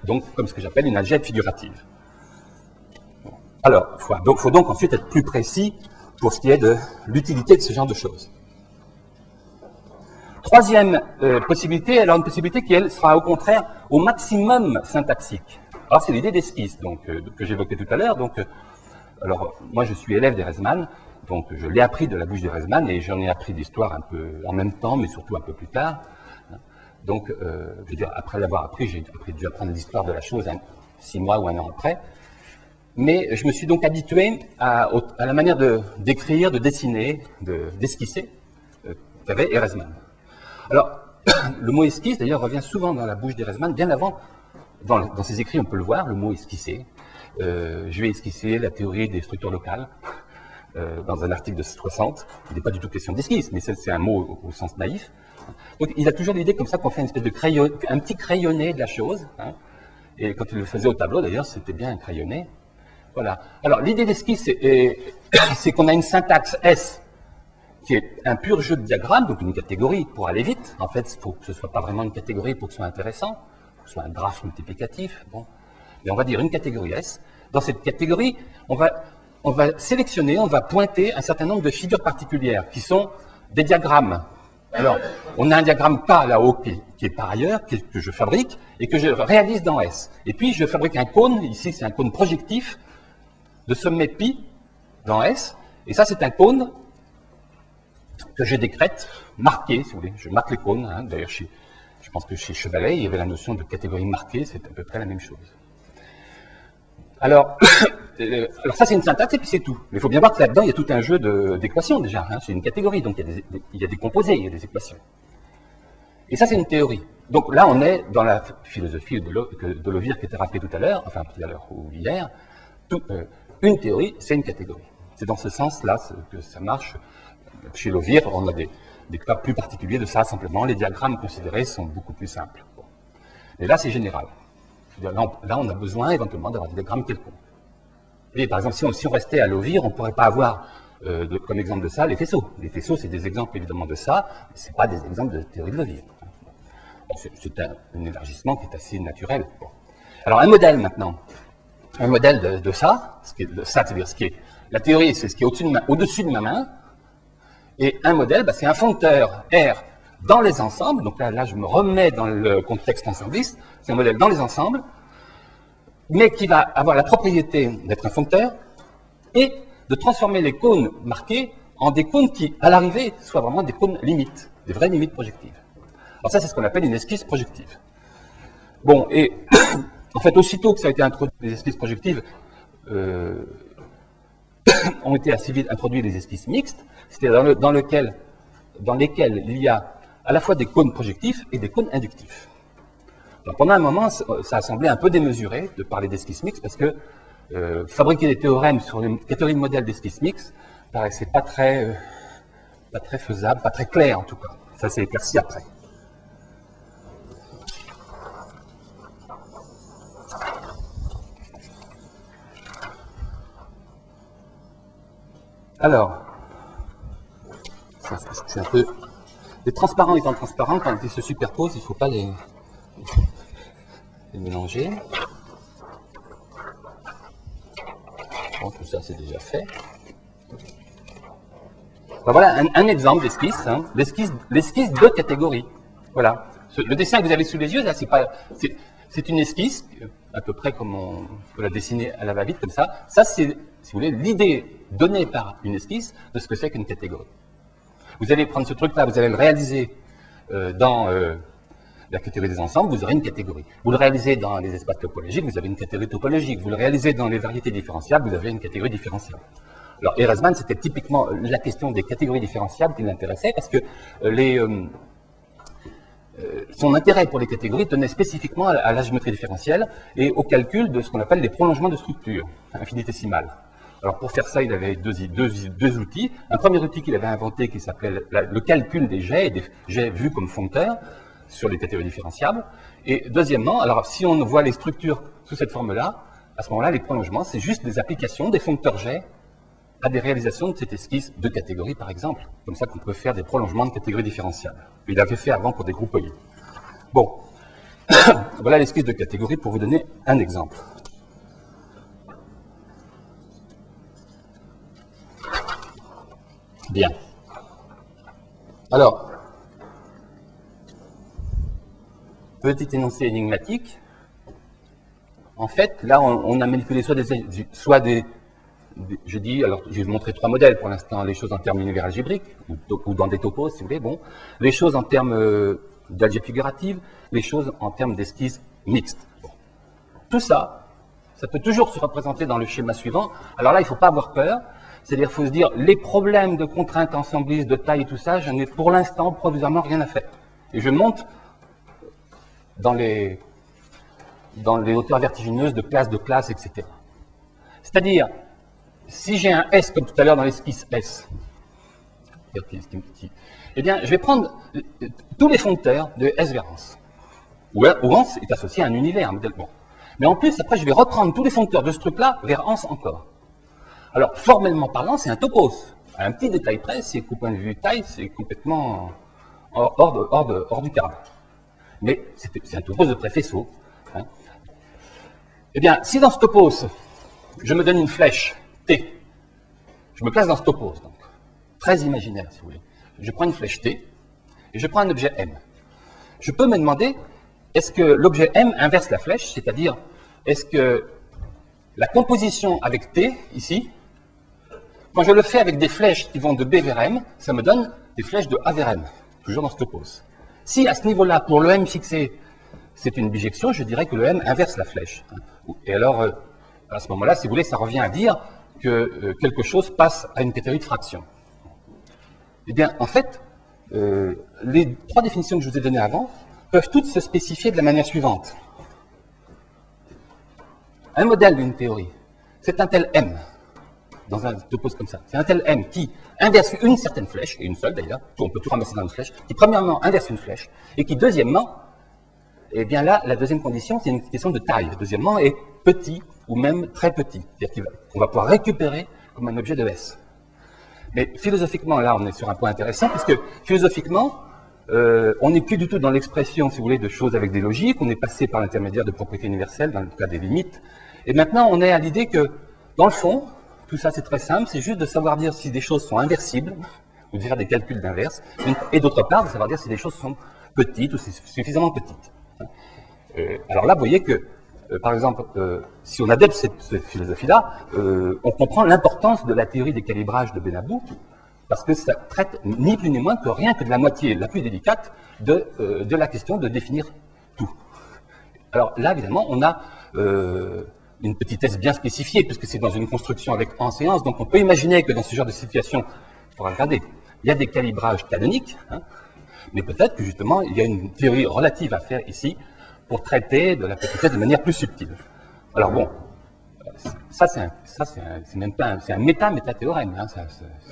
A: donc comme ce que j'appelle une algèbre figurative. Alors, il faut donc ensuite être plus précis pour ce qui est de l'utilité de ce genre de choses. Troisième possibilité, alors une possibilité qui, elle, sera au contraire au maximum syntaxique. Alors, c'est l'idée d'esquisse, donc que j'évoquais tout à l'heure. Alors, moi, je suis élève d'Erasmus, donc je l'ai appris de la bouche d'Erasmus, et j'en ai appris l'histoire un peu en même temps, mais surtout un peu plus tard. Donc, je veux dire, après l'avoir appris, j'ai dû apprendre l'histoire de la chose 6 mois ou 1 an après. Mais je me suis donc habitué à la manière d'écrire, de dessiner, d'esquisser qu'avait Erasmus. Alors, le mot esquisse, d'ailleurs, revient souvent dans la bouche d'Erasmus, bien avant, dans ses écrits, on peut le voir, le mot esquisser. Je vais esquisser la théorie des structures locales dans un article de 60. Il n'est pas du tout question d'esquisse, mais c'est un mot au sens naïf. Donc, il a toujours l'idée comme ça qu'on fait une espèce de un petit crayonné de la chose. Hein, et quand il le faisait au tableau, d'ailleurs, c'était bien un crayonné. Voilà. Alors, l'idée d'esquisse, c'est qu'on a une syntaxe S qui est un pur jeu de diagrammes, donc une catégorie pour aller vite. En fait, il faut que ce ne soit pas vraiment une catégorie pour que ce soit intéressant, que ce soit un graphe multiplicatif. Bon. Mais on va dire une catégorie S. Dans cette catégorie, on va sélectionner, on va pointer un certain nombre de figures particulières qui sont des diagrammes. Alors, on a un diagramme K là-haut qui est par ailleurs, que je fabrique et que je réalise dans S. Et puis, je fabrique un cône, ici c'est un cône projectif de sommet pi dans S. Et ça, c'est un cône que je décrète, marqué, si vous voulez. Je marque les cônes. Hein. D'ailleurs, je pense que chez Chevalet, il y avait la notion de catégorie marquée, c'est à peu près la même chose. Alors ça, c'est une syntaxe et puis c'est tout. Mais il faut bien voir que là-dedans, il y a tout un jeu d'équations déjà. Hein. C'est une catégorie, donc il y a des composés, il y a des équations. Et ça, c'est une théorie. Donc là, on est dans la philosophie de Lovir qui était rappelée tout à l'heure, enfin tout à l'heure ou hier. Une théorie, c'est une catégorie. C'est dans ce sens-là que ça marche. Chez Lovir, on a des cas plus particuliers de ça, simplement. Les diagrammes considérés sont beaucoup plus simples. Bon. Et là, c'est général. Là, on a besoin éventuellement d'avoir des diagrammes quelconques. Et par exemple, si on restait à Lovir, on ne pourrait pas avoir comme exemple de ça les faisceaux. Les faisceaux, c'est des exemples évidemment de ça, mais ce n'est pas des exemples de théorie de Lovir. C'est un élargissement qui est assez naturel. Bon. Alors, un modèle maintenant. Un modèle de ça, c'est-à-dire ce qui est la théorie, c'est ce qui est au-dessus de ma main, et un modèle, c'est un foncteur R dans les ensembles. Donc là, je me remets dans le contexte ensembliste. C'est un modèle dans les ensembles, mais qui va avoir la propriété d'être un foncteur et de transformer les cônes marqués en des cônes qui, à l'arrivée, soient vraiment des cônes limites, des vraies limites projectives. Alors ça, c'est ce qu'on appelle une esquisse projective. Bon, et en fait, aussitôt que ça a été introduit, les esquisses projectives ont été assez vite introduites les esquisses mixtes, c'est-à-dire dans lesquelles il y a à la fois des cônes projectifs et des cônes inductifs. Alors pendant un moment, ça a semblé un peu démesuré de parler d'esquisses mixtes parce que fabriquer des théorèmes sur une catégorie de modèles d'esquisses mixtes paraissait pas très faisable, pas très clair en tout cas. Ça s'est éclairci après. Alors, c'est un peu... Les transparents étant transparents, quand ils se superposent, il ne faut pas les mélanger. Bon, tout ça, c'est déjà fait. Ben voilà un exemple d'esquisse, hein, l'esquisse de catégorie. Voilà. Le dessin que vous avez sous les yeux, là, c'est une esquisse, à peu près comme on peut la dessiner à la va-vite, comme ça. Ça, c'est, si vous voulez, l'idée donnée par une esquisse de ce que c'est qu'une catégorie. Vous allez prendre ce truc-là, vous allez le réaliser dans la catégorie des ensembles, vous aurez une catégorie. Vous le réalisez dans les espaces topologiques, vous avez une catégorie topologique. Vous le réalisez dans les variétés différentiables, vous avez une catégorie différentielle. Alors, Ehresmann, c'était typiquement la question des catégories différenciables qui l'intéressait, parce que son intérêt pour les catégories tenait spécifiquement à la géométrie différentielle et au calcul de ce qu'on appelle les prolongements de structure infinitésimales. Alors pour faire ça, il avait deux outils. Un premier outil qu'il avait inventé qui s'appelait le calcul des jets vus comme foncteurs sur les catégories différenciables. Et deuxièmement, alors si on voit les structures sous cette forme-là, à ce moment-là, les prolongements, c'est juste des applications des foncteurs jets à des réalisations de cette esquisse de catégories, par exemple. Comme ça qu'on peut faire des prolongements de catégories différentiables. Il avait fait avant pour des groupoïdes. Bon, voilà l'esquisse de catégorie pour vous donner un exemple. Bien. Alors, petit énoncé énigmatique. En fait, là, on a manipulé soit des je dis, alors je vais vous montrer trois modèles pour l'instant, les choses en termes d'univers algébrique, ou dans des topos, si vous voulez, bon. Les choses en termes d'algèbre figurative, les choses en termes d'esquisse mixte. Bon. Tout ça, ça peut toujours se représenter dans le schéma suivant. Alors là, il ne faut pas avoir peur. C'est-à-dire, il faut se dire, les problèmes de contraintes ensemblistes, de taille et tout ça, je n'ai pour l'instant provisoirement rien à faire. Et je monte dans les hauteurs vertigineuses de classe, etc. C'est-à-dire, si j'ai un S comme tout à l'heure dans l'esquisse S, eh bien, je vais prendre tous les foncteurs de S vers Ans, où Ans est associé à un univers, bon. Mais en plus, après, je vais reprendre tous les foncteurs de ce truc-là vers Ans encore. Alors, formellement parlant, c'est un topos. À un petit détail près, c'est qu'au point de vue taille, c'est complètement hors du cadre. Mais c'est un topos de préfaisceau. Hein. Eh bien, si dans ce topos, je me donne une flèche T, je me place dans ce topos, donc, très imaginaire, si vous voulez. Je prends une flèche T, et je prends un objet M. Je peux me demander, est-ce que l'objet M inverse la flèche, c'est-à-dire, est-ce que la composition avec T, ici, quand je le fais avec des flèches qui vont de B vers M, ça me donne des flèches de A vers M, toujours dans ce topos. Si à ce niveau-là, pour le M fixé, c'est une bijection, je dirais que le M inverse la flèche. Et alors, à ce moment-là, si vous voulez, ça revient à dire que quelque chose passe à une catégorie de fraction. Eh bien, en fait, les trois définitions que je vous ai données avant peuvent toutes se spécifier de la manière suivante. Un modèle d'une théorie, c'est un tel M, dans un topos comme ça. C'est un tel M qui inverse une certaine flèche, et une seule d'ailleurs, on peut tout ramasser dans une flèche, qui premièrement inverse une flèche, et qui deuxièmement, eh bien là, la deuxième condition, c'est une question de taille. Deuxièmement, est petit ou même très petit, c'est-à-dire qu'on va pouvoir récupérer comme un objet de S. Mais philosophiquement, là, on est sur un point intéressant, puisque philosophiquement, on n'est plus du tout dans l'expression, si vous voulez, de choses avec des logiques, on est passé par l'intermédiaire de propriétés universelles, dans le cas des limites, et maintenant on est à l'idée que, dans le fond, tout ça c'est très simple, c'est juste de savoir dire si des choses sont inversibles, ou de faire des calculs d'inverse, et d'autre part, de savoir dire si des choses sont petites ou suffisamment petites. Alors là, vous voyez que, par exemple, si on adopte cette philosophie-là, on comprend l'importance de la théorie des calibrages de Benabou, parce que ça traite ni plus ni moins que rien que de la moitié la plus délicate de la question de définir tout. Alors là, évidemment, on a une petitesse bien spécifiée, puisque c'est dans une construction avec en séance, donc on peut imaginer que dans ce genre de situation, il faudra regarder, il y a des calibrages canoniques, hein, mais peut-être que justement, il y a une théorie relative à faire ici, pour traiter de la petitesse de manière plus subtile. Alors bon, ça c'est même pas c'est un métathéorème, hein,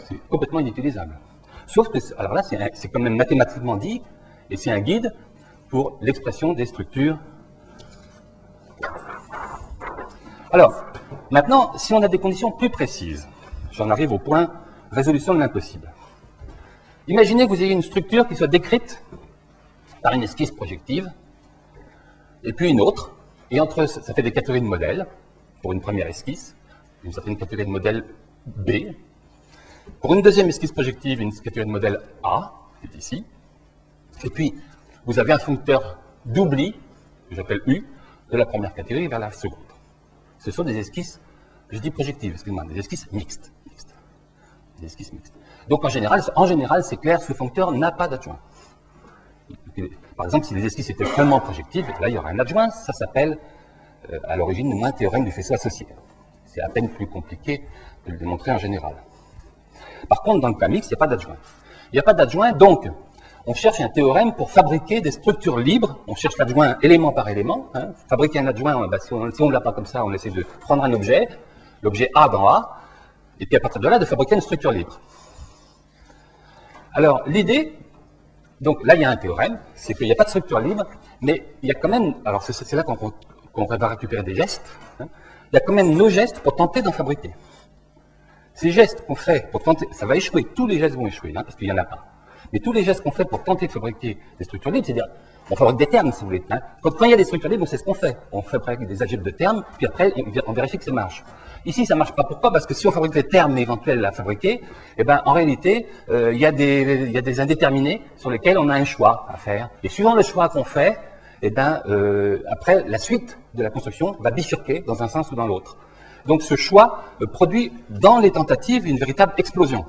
A: c'est complètement inutilisable. Sauf que, alors là, c'est quand même mathématiquement dit, et c'est un guide pour l'expression des structures. Alors, maintenant, si on a des conditions plus précises, j'en arrive au point résolution de l'impossible. Imaginez que vous ayez une structure qui soit décrite par une esquisse projective, et puis une autre, et entre eux, ça fait des catégories de modèles, pour une première esquisse, une certaine catégorie de modèle B, pour une deuxième esquisse projective, une catégorie de modèle A, qui est ici, et puis vous avez un foncteur d'oubli, que j'appelle U, de la première catégorie vers la seconde. Ce sont des esquisses, je dis projectives, excusez-moi, des esquisses mixtes. Des esquisses mixtes. Donc en général, c'est clair, ce foncteur n'a pas d'adjoint. Par exemple, si les esquisses étaient seulement projectives, là il y aura un adjoint, ça s'appelle à l'origine le théorème du faisceau associé. c'est à peine plus compliqué de le démontrer en général. Par contre, dans le cas mixte, il n'y a pas d'adjoint. Il n'y a pas d'adjoint, donc on cherche un théorème pour fabriquer des structures libres. On cherche l'adjoint élément par élément. Hein. Fabriquer un adjoint, bah, si on ne l'a pas comme ça, on essaie de prendre un objet, l'objet A dans A, et puis à partir de là, de fabriquer une structure libre. Alors, l'idée, donc là, il y a un théorème, c'est qu'il n'y a pas de structure libre, mais il y a quand même, alors c'est là qu'on va récupérer des gestes, hein, il y a quand même nos gestes pour tenter d'en fabriquer. Ces gestes qu'on fait pour tenter, ça va échouer, tous les gestes vont échouer, hein, parce qu'il n'y en a pas. Mais tous les gestes qu'on fait pour tenter de fabriquer des structures libres, c'est-à-dire, on fabrique des termes, si vous voulez. Hein. Quand il y a des structures libres, c'est ce qu'on fait. On fabrique des algèbres de termes, puis après, on vérifie que ça marche. Ici, ça ne marche pas. Pourquoi? Parce que si on fabrique des termes éventuels à fabriquer, eh ben, en réalité, il y a des indéterminés sur lesquels on a un choix à faire. Et suivant le choix qu'on fait, eh ben, après, la suite de la construction va bifurquer dans un sens ou dans l'autre. Donc, ce choix produit dans les tentatives une véritable explosion.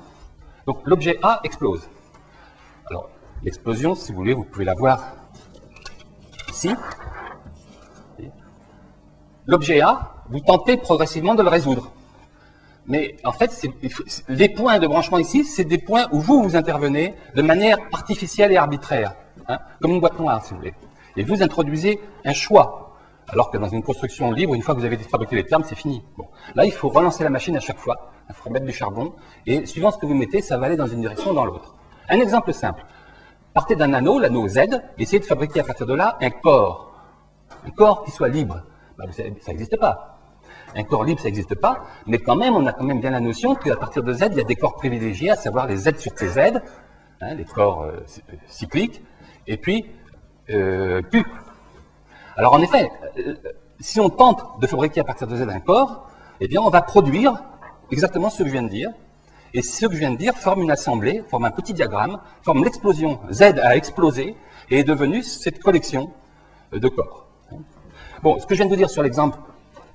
A: Donc, l'objet A explose. Alors, l'explosion, si vous voulez, vous pouvez la voir ici. L'objet A, vous tentez progressivement de le résoudre. Mais en fait, les points de branchement ici, c'est des points où vous intervenez de manière artificielle et arbitraire, hein, comme une boîte noire, si vous voulez. Et vous introduisez un choix, alors que dans une construction libre, une fois que vous avez fabriqué les termes, c'est fini. Bon. Là, il faut relancer la machine à chaque fois, il faut mettre du charbon, et suivant ce que vous mettez, ça va aller dans une direction ou dans l'autre. Un exemple simple. Partez d'un anneau, l'anneau Z, et essayez de fabriquer à partir de là un corps. Un corps qui soit libre. Ben, ça n'existe pas. Un corps libre, ça n'existe pas, mais quand même, on a quand même bien la notion qu'à partir de Z, il y a des corps privilégiés, à savoir les Z sur TZ, hein, les corps cycliques, et puis Q. Alors en effet, si on tente de fabriquer à partir de Z un corps, eh bien on va produire exactement ce que je viens de dire, et ce que je viens de dire forme une assemblée, forme un petit diagramme, forme l'explosion. Z a explosé et est devenu cette collection de corps. Bon, ce que je viens de vous dire sur l'exemple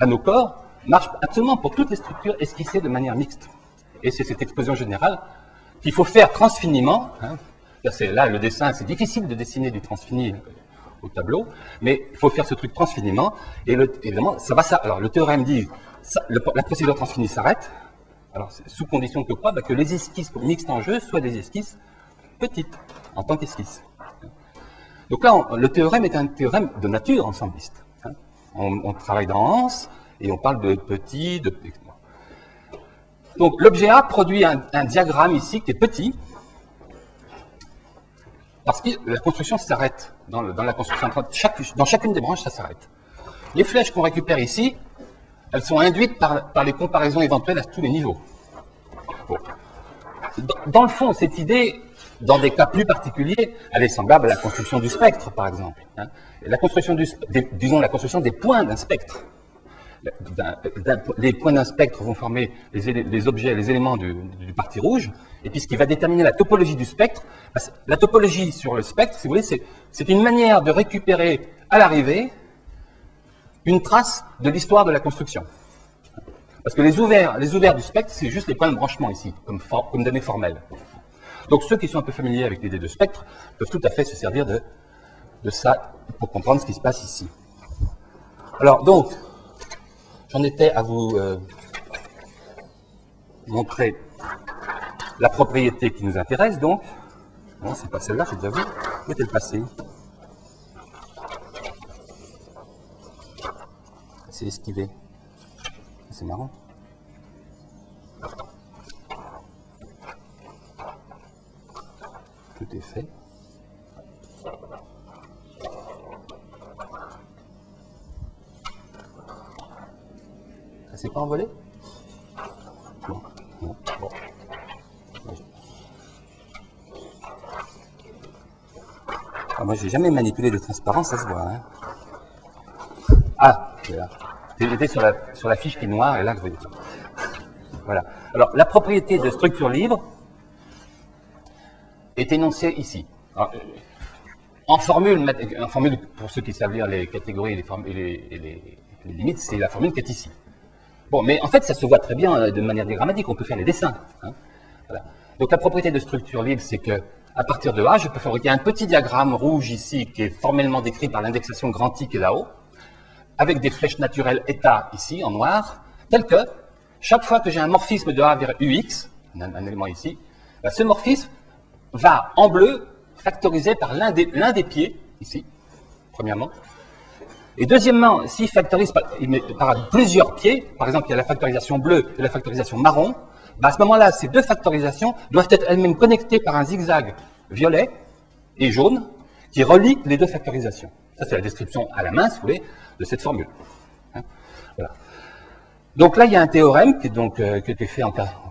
A: à nos corps marche absolument pour toutes les structures esquissées de manière mixte. Et c'est cette explosion générale qu'il faut faire transfiniment. Hein. Là, le dessin, c'est difficile de dessiner du transfini au tableau, mais il faut faire ce truc transfiniment. Et évidemment, ça va ça. Alors, le théorème dit la procédure transfinie s'arrête. Alors, sous condition que quoi? Que les esquisses mixtes en jeu soient des esquisses petites, en tant qu'esquisses. Donc là, le théorème est un théorème de nature ensembliste. Hein. On travaille dans Hans, et on parle de petits, Donc, l'objet A produit un diagramme ici qui est petit, parce que la construction s'arrête. Dans la construction, dans chacune des branches, ça s'arrête. Les flèches qu'on récupère ici, elles sont induites par les comparaisons éventuelles à tous les niveaux. Bon. Dans le fond, cette idée, dans des cas plus particuliers, elle est semblable à la construction du spectre, par exemple. Hein. La construction disons la construction des points d'un spectre. Les points d'un spectre vont former les objets, les éléments du parti rouge, et puis ce qui va déterminer la topologie du spectre, la topologie sur le spectre, si vous voulez, c'est une manière de récupérer à l'arrivée une trace de l'histoire de la construction. Parce que les ouverts du spectre, c'est juste les points de branchement ici, comme données formelles. Donc ceux qui sont un peu familiers avec l'idée de spectre peuvent tout à fait se servir de ça pour comprendre ce qui se passe ici. Alors donc, j'en étais à vous montrer la propriété qui nous intéresse, donc. Non, c'est pas celle-là, j'ai déjà vu. Où est-elle passée? C'est esquivé. C'est marrant. Tout est fait. Ça s'est pas envolé? Non. Non. Bon. Ah, moi, j'ai jamais manipulé de transparence, ça se voit. Hein. Ah, voilà. J'étais sur la fiche qui est noire, et là, vous voyez. Voilà. Alors, la propriété de structure libre est énoncée ici. Alors, en formule, pour ceux qui savent lire les catégories et les limites, c'est la formule qui est ici. Bon, mais en fait, ça se voit très bien de manière diagrammatique, on peut faire les dessins. Hein. Voilà. Donc, la propriété de structure libre, c'est que à partir de A, je peux fabriquer un petit diagramme rouge ici, qui est formellement décrit par l'indexation grand I qui est là-haut, avec des flèches naturelles état ici, en noir, tel que chaque fois que j'ai un morphisme de A vers UX, un élément ici, ben, ce morphisme va en bleu factoriser par l'un des pieds, ici, premièrement. Et deuxièmement, s'il factorise par plusieurs pieds, par exemple il y a la factorisation bleue et la factorisation marron, ben à ce moment-là, ces deux factorisations doivent être elles-mêmes connectées par un zigzag violet et jaune qui relie les deux factorisations. Ça, c'est la description à la main, si vous voulez, de cette formule. Hein, voilà. Donc là, il y a un théorème qui, qui a été fait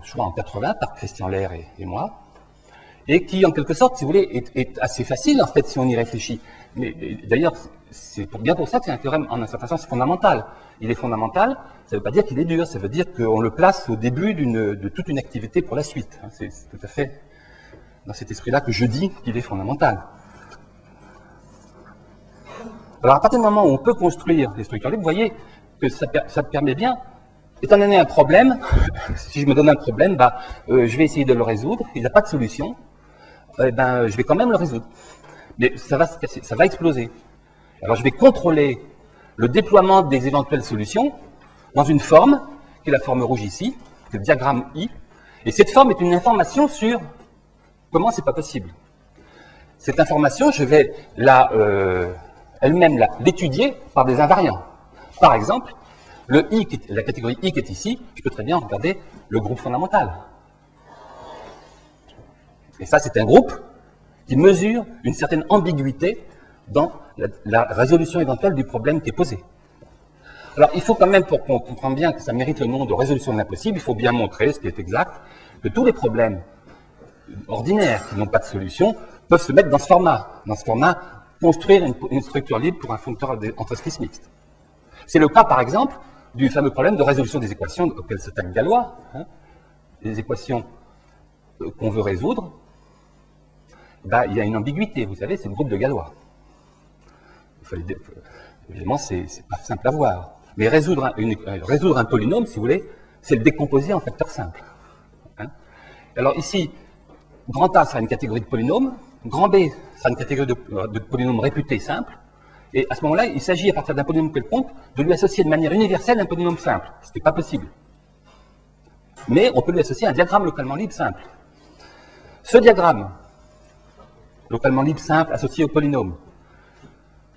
A: je crois, en 80 par Christian Lerre et moi, et qui, en quelque sorte, si vous voulez, est assez facile, en fait, si on y réfléchit. Mais d'ailleurs, c'est bien pour ça que c'est un théorème, en un certain sens, fondamental. Il est fondamental, ça ne veut pas dire qu'il est dur, ça veut dire qu'on le place au début de toute une activité pour la suite. C'est tout à fait dans cet esprit-là que je dis qu'il est fondamental. Alors, à partir du moment où on peut construire des structures libres, vous voyez que ça permet bien, étant donné un problème, si je me donne un problème, bah, je vais essayer de le résoudre, il n'a pas de solution, ben, je vais quand même le résoudre. Mais ça va se casser, ça va exploser. Alors je vais contrôler le déploiement des éventuelles solutions dans une forme, qui est la forme rouge ici, le diagramme I, et cette forme est une information sur comment c'est pas possible. Cette information, je vais elle-même l'étudier par des invariants. Par exemple, la catégorie I qui est ici, je peux très bien regarder le groupe fondamental. Et ça, c'est un groupe qui mesure une certaine ambiguïté dans la résolution éventuelle du problème qui est posé. Alors, il faut quand même, pour qu'on comprenne bien que ça mérite le nom de résolution de l'impossible, il faut bien montrer, ce qui est exact, que tous les problèmes ordinaires qui n'ont pas de solution peuvent se mettre dans ce format. Dans ce format, construire une structure libre pour un foncteur entre-splice mixte. C'est le cas, par exemple, du fameux problème de résolution des équations auxquelles s'attaque Galois. Hein, les équations qu'on veut résoudre, bah, il y a une ambiguïté, vous savez, c'est le groupe de Galois. Évidemment, c'est pas simple à voir. Mais résoudre un polynôme, si vous voulez, c'est le décomposer en facteurs simples. Hein. Alors ici, grand A sera une catégorie de polynômes, grand B sera une catégorie de polynômes réputés simples, et à ce moment-là, il s'agit, à partir d'un polynôme quelconque, de lui associer de manière universelle un polynôme simple. Ce n'est pas possible. Mais on peut lui associer un diagramme localement libre simple. Ce diagramme, localement libre simple, associé au polynôme,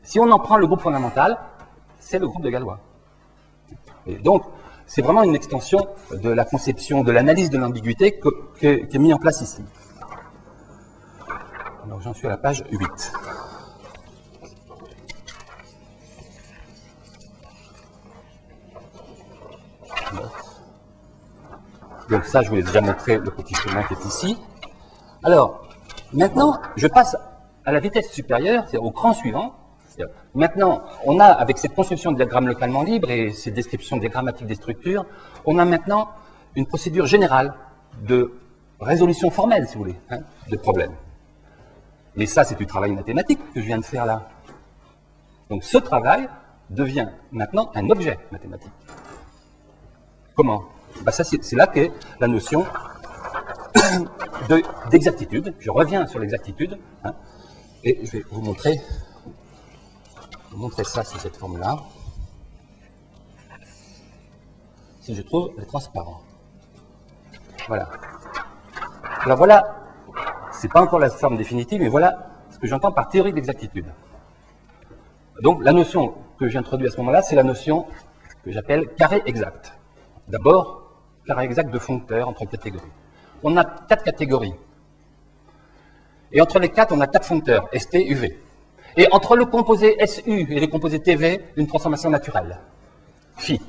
A: si on en prend le groupe fondamental, c'est le groupe de Galois. Et donc, c'est vraiment une extension de la conception, de l'analyse de l'ambiguïté qui est mise en place ici. Alors, j'en suis à la page 8. Donc ça, je vous ai déjà montré le petit chemin qui est ici. Alors, maintenant, je passe à la vitesse supérieure, c'est-à-dire au cran suivant. Maintenant, on a, avec cette conception de diagramme localement libre et ces descriptions diagrammatiques des structures, on a maintenant une procédure générale de résolution formelle, si vous voulez, hein, de problèmes. Mais ça, c'est du travail mathématique que je viens de faire là. Donc ce travail devient maintenant un objet mathématique. Comment? Ben ça, c'est là qu'est la notion d'exactitude. Je reviens sur l'exactitude, hein, et je vais vous montrer ça sous cette forme-là. Si je trouve le transparent. Voilà. Alors voilà, c'est pas encore la forme définitive, mais voilà ce que j'entends par théorie d'exactitude. Donc la notion que j'introduis à ce moment-là, c'est la notion que j'appelle carré exact. D'abord, carré exact de foncteurs entre catégories. On a 4 catégories. Et entre les 4, on a 4 foncteurs, ST, UV. Et entre le composé SU et le composé TV, une transformation naturelle, phi.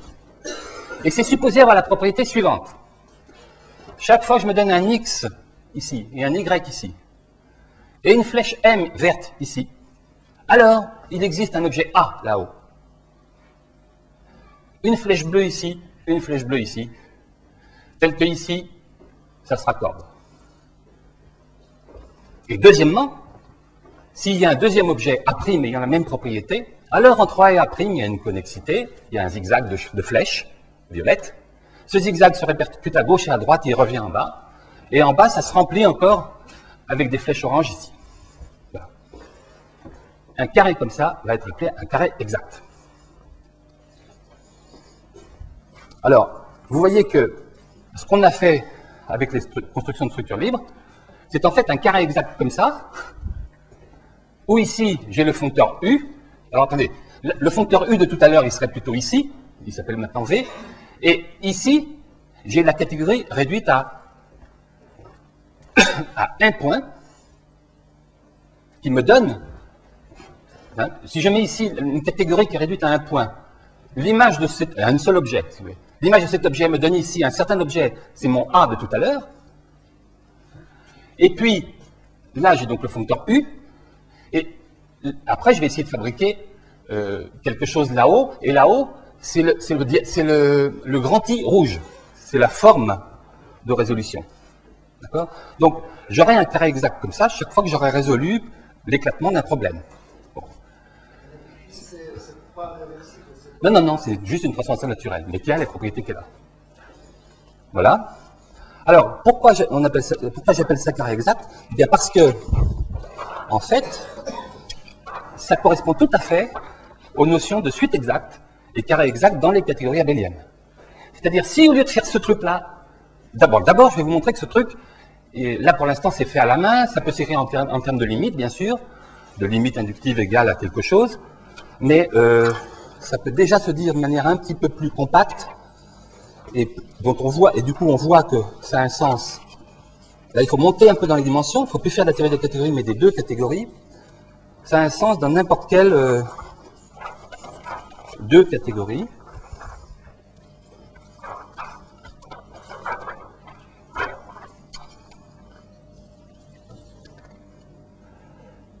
A: Et c'est supposé avoir la propriété suivante. Chaque fois que je me donne un X ici et un Y ici, et une flèche M verte ici, alors il existe un objet A là-haut. Une flèche bleue ici, une flèche bleue ici, tel que ici, ça se raccorde. Et deuxièmement, s'il y a un deuxième objet A' ayant la même propriété, alors entre A et A', il y a une connexité, il y a un zigzag de flèches violettes. Ce zigzag se répercute à gauche et à droite et il revient en bas. Et en bas, ça se remplit encore avec des flèches oranges ici. Voilà. Un carré comme ça va être appelé un carré exact. Alors, vous voyez que ce qu'on a fait avec les constructions de structures libres, c'est en fait un carré exact comme ça, où ici, j'ai le foncteur U. Alors attendez, le foncteur U de tout à l'heure, il serait plutôt ici, il s'appelle maintenant V, et ici, j'ai la catégorie réduite à un point, qui me donne, hein, si je mets ici une catégorie qui est réduite à un point, l'image de un seul objet, si vous voulez, l'image de cet objet me donne ici un certain objet, c'est mon A de tout à l'heure, et puis, là, j'ai donc le foncteur U, et après, je vais essayer de fabriquer quelque chose là-haut, et là-haut, c'est le grand I rouge, c'est la forme de résolution. D'accord? Donc, j'aurai un carré exact comme ça chaque fois que j'aurai résolu l'éclatement d'un problème. Bon.
B: C'est pas réversible.
A: Non, c'est juste une transformation naturelle, mais qui a les propriétés qu'elle a. Voilà. Alors, pourquoi j'appelle ça carré exact? Eh bien, parce que, en fait, ça correspond tout à fait aux notions de suite exacte et carré exact dans les catégories abéliennes. C'est-à-dire, si au lieu de faire ce truc-là, d'abord, je vais vous montrer que ce truc, et là pour l'instant c'est fait à la main, ça peut s'écrire en termes de limite, bien sûr, de limite inductive égale à quelque chose, mais ça peut déjà se dire de manière un petit peu plus compacte, et dont on voit, et du coup on voit que ça a un sens. Là il faut monter un peu dans les dimensions, il ne faut plus faire de la théorie des catégories, mais des deux catégories. Ça a un sens dans n'importe quelle deux catégories.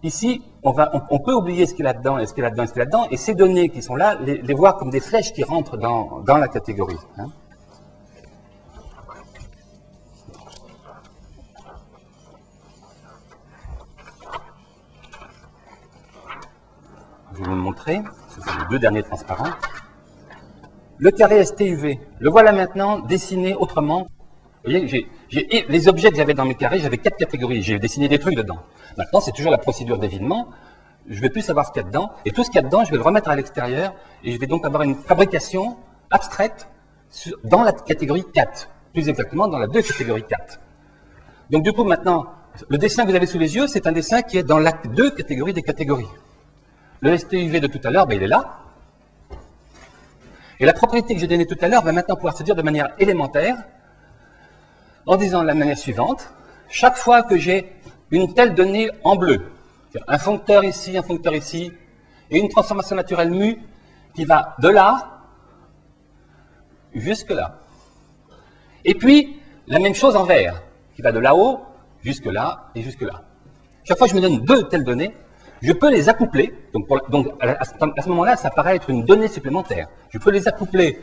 A: Ici, on peut oublier ce qu'il y a là-dedans, et ce qu'il y a là-dedans, et ce qu'il y a là-dedans, et ces données qui sont là, les voir comme des flèches qui rentrent dans la catégorie. Hein. Je vais vous le montrer, ce sont les deux derniers transparents. Le carré STUV, le voilà maintenant dessiné autrement. Vous voyez, les objets que j'avais dans mes carrés, j'avais 4 catégories, j'ai dessiné des trucs dedans. Maintenant, c'est toujours la procédure d'évitement, je ne vais plus savoir ce qu'il y a dedans, et tout ce qu'il y a dedans, je vais le remettre à l'extérieur, et je vais donc avoir une fabrication abstraite dans la catégorie 4, plus exactement dans la 2 catégorie 4. Donc du coup, maintenant, le dessin que vous avez sous les yeux, c'est un dessin qui est dans la 2 catégorie des catégories. Le STUV de tout à l'heure, ben, il est là, et la propriété que j'ai donnée tout à l'heure va maintenant pouvoir se dire de manière élémentaire, en disant de la manière suivante, chaque fois que j'ai une telle donnée en bleu, un foncteur ici, et une transformation naturelle mu qui va de là jusque là. Et puis, la même chose en vert, qui va de là-haut jusque là et jusque là. Chaque fois que je me donne 2 telles données, je peux les accoupler, donc à ce moment-là, ça paraît être une donnée supplémentaire. Je peux les accoupler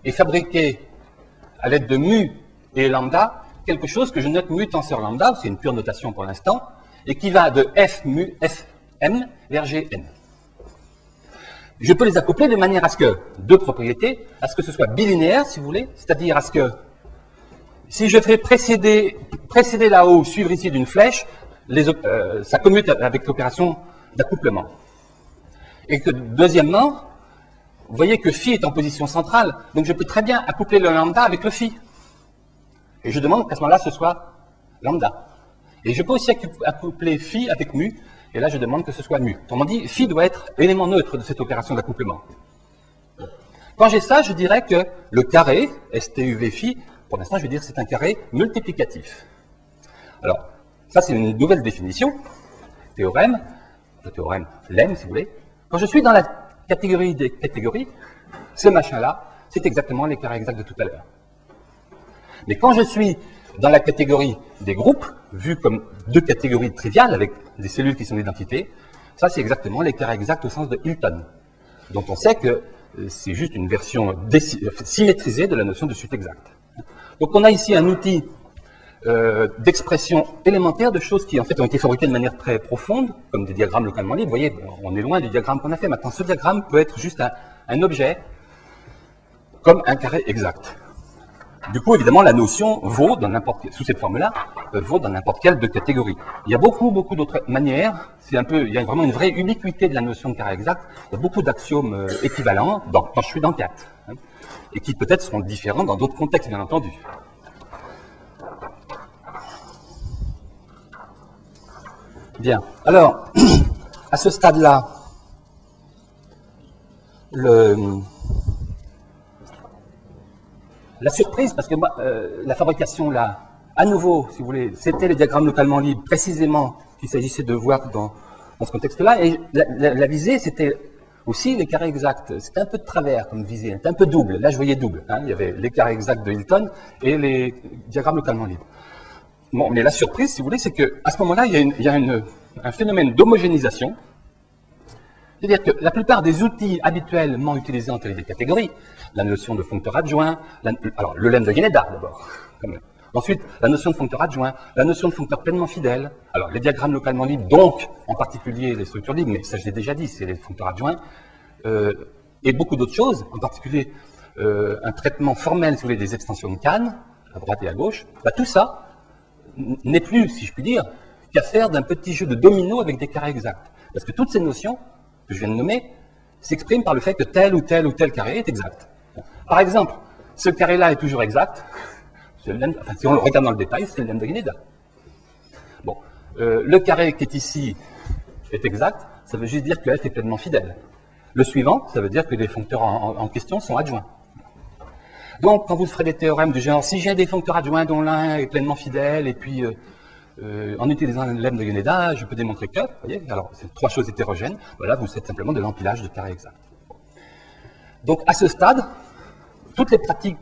A: et fabriquer à l'aide de mu et lambda, quelque chose que je note mu tenseur lambda, c'est une pure notation pour l'instant, et qui va de f mu fm vers gn. Je peux les accoupler de manière à ce que, 2 propriétés, à ce que ce soit bilinéaire, si vous voulez, c'est-à-dire à ce que, si je fais précéder là-haut, suivre ici d'une flèche, ça commute avec l'opération d'accouplement. Et que, deuxièmement, vous voyez que phi est en position centrale, donc je peux très bien accoupler le lambda avec le phi. Et je demande qu'à ce moment-là, ce soit lambda. Et je peux aussi accoupler phi avec mu, et là, je demande que ce soit mu. Autrement dit, phi doit être élément neutre de cette opération d'accouplement. Quand j'ai ça, je dirais que le carré, STUV phi, pour l'instant, je vais dire que c'est un carré multiplicatif. Alors, ça, c'est une nouvelle définition, théorème, le théorème lemme, si vous voulez. Quand je suis dans la catégorie des catégories, ce machin-là, c'est exactement les carrés exacts de tout à l'heure. Mais quand je suis dans la catégorie des groupes, vus comme 2 catégories triviales avec des cellules qui sont d'identité, ça c'est exactement les carrés exacts au sens de Hilton, dont on sait que c'est juste une version symétrisée de la notion de suite exacte. Donc on a ici un outil d'expression élémentaire de choses qui en fait ont été fabriquées de manière très profonde, comme des diagrammes localement libres. Vous voyez, on est loin du diagramme qu'on a fait. Maintenant, ce diagramme peut être juste un objet comme un carré exact. du coup, évidemment, la notion vaut dans n'importe sous cette forme-là, vaut dans n'importe quelle de catégorie. Il y a beaucoup d'autres manières. C'est un peu, il y a vraiment une vraie ubiquité de la notion de carré exact. Il y a beaucoup d'axiomes équivalents quand je suis dans 4, hein, et qui peut-être seront différents dans d'autres contextes, bien entendu. Bien. Alors, à ce stade-là, la surprise, parce que moi, la fabrication, là, à nouveau, si vous voulez, c'était les diagrammes localement libres, précisément, qu'il s'agissait de voir dans ce contexte-là, et la visée, c'était aussi les carrés exacts. C'était un peu de travers comme visée, c'était un peu double. Là, je voyais double. Hein, il y avait les carrés exacts de Hilton et les diagrammes localement libres. Bon, mais la surprise, si vous voulez, c'est qu'à ce moment-là, il y a un phénomène d'homogénéisation. C'est-à-dire que la plupart des outils habituellement utilisés en théorie des catégories, la notion de foncteur adjoint, alors le lemme de Guénéda d'abord, ensuite la notion de foncteur adjoint, la notion de foncteur pleinement fidèle, alors les diagrammes localement libres, donc en particulier les structures libres, mais ça je l'ai déjà dit, c'est les foncteurs adjoints, et beaucoup d'autres choses, en particulier un traitement formel, si vous voulez, des extensions de Kahn, à droite et à gauche, bah, tout ça n'est plus, si je puis dire, qu'affaire d'un petit jeu de domino avec des carrés exacts. Parce que toutes ces notions que je viens de nommer s'expriment par le fait que tel ou tel ou tel carré est exact. Par exemple, ce carré-là est toujours exact. Enfin, si on le regarde dans le détail, c'est le lemme de Guénéda. Bon, le carré qui est ici est exact, ça veut juste dire que f est pleinement fidèle. Le suivant, ça veut dire que les foncteurs en question sont adjoints. Donc, quand vous ferez des théorèmes du genre, si j'ai des foncteurs adjoints dont l'un est pleinement fidèle, et puis en utilisant le lemme de Guénéda, je peux démontrer que, vous voyez, alors c'est trois choses hétérogènes, voilà, vous faites simplement de l'empilage de carrés exacts. Donc, à ce stade, toutes les pratiques,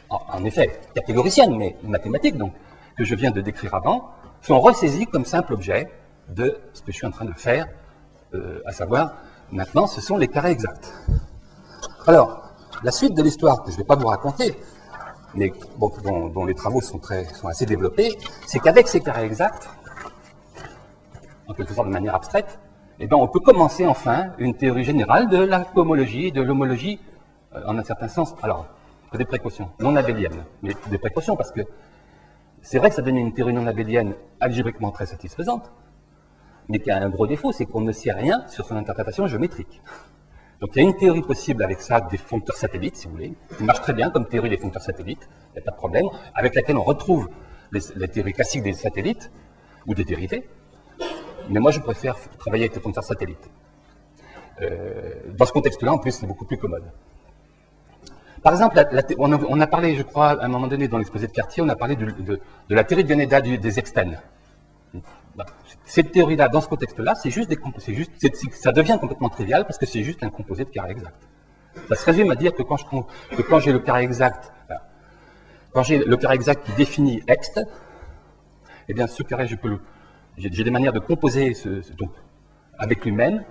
A: en effet, catégoriciennes, mais mathématiques, donc, que je viens de décrire avant, sont ressaisies comme simple objet de ce que je suis en train de faire, à savoir, maintenant, ce sont les carrés exacts. Alors, la suite de l'histoire, que je ne vais pas vous raconter, mais bon, dont les travaux sont assez développés, c'est qu'avec ces carrés exacts, en quelque sorte de manière abstraite, eh bien, on peut commencer enfin une théorie générale de la cohomologie, de l'homologie, en un certain sens, alors, des précautions, non abéliennes, mais des précautions, parce que c'est vrai que ça donne une théorie non abélienne algébriquement très satisfaisante, mais qui a un gros défaut, c'est qu'on ne sait rien sur son interprétation géométrique. Donc il y a une théorie possible avec ça des foncteurs satellites, si vous voulez, qui marche très bien comme théorie des foncteurs satellites, il n'y a pas de problème, avec laquelle on retrouve les théories classiques des satellites, ou des dérivés, mais moi je préfère travailler avec les foncteurs satellites. Dans ce contexte-là, en plus, c'est beaucoup plus commode. Par exemple, on a parlé, je crois, à un moment donné dans l'exposé de Cartier, on a parlé de la théorie de Guénéda des extènes. Cette théorie-là, dans ce contexte-là, ça devient complètement trivial parce que c'est juste un composé de carré exact. Ça se résume à dire que quand j'ai le carré exact, qui définit ext, eh bien ce carré, j'ai des manières de composer donc, avec lui-même,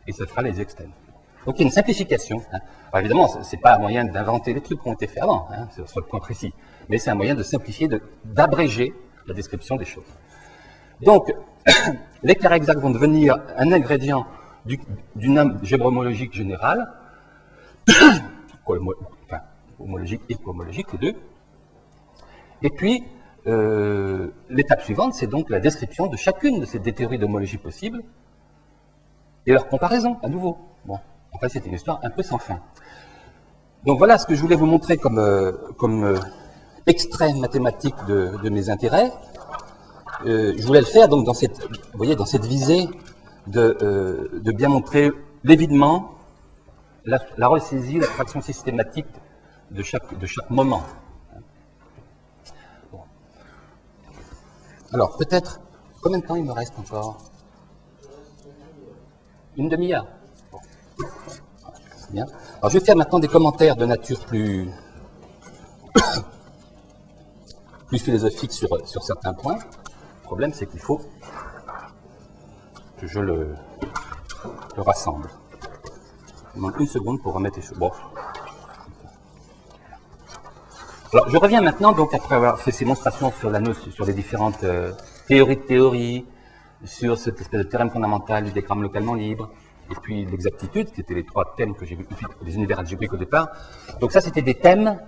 A: et ça fera les extènes. Donc il y a une simplification. Hein. Alors évidemment, ce n'est pas un moyen d'inventer les trucs qui ont été faits avant, hein, sur le point précis, mais c'est un moyen de simplifier, d'abréger la description des choses. Donc, les carrés exacts vont devenir un ingrédient d'une algèbre homologique générale, enfin, homologique et cohomologique, les deux. Et puis, l'étape suivante, c'est donc la description de chacune de ces théories d'homologie possibles et leur comparaison, à nouveau. Bon, en fait, c'est une histoire un peu sans fin. Donc voilà ce que je voulais vous montrer comme extrait mathématique de mes intérêts. Je voulais le faire donc dans cette, vous voyez, dans cette visée de bien montrer l'évidement, la ressaisie, la fraction systématique de chaque moment. Bon. Alors peut-être, combien de temps il me reste encore? Une demi-heure. Bon. Bien. Alors je vais faire maintenant des commentaires de nature plus philosophique sur certains points. Le problème, c'est qu'il faut que je le rassemble. Il manque une seconde pour remettre les choses. Bon. Alors, je reviens maintenant, donc, après avoir fait ces monstrations sur les différentes théories de théorie, sur cette espèce de théorème fondamental du diagramme localement libre, et puis l'exactitude, qui étaient les trois thèmes que j'ai vus, les univers algébriques au départ. Donc ça, c'était des thèmes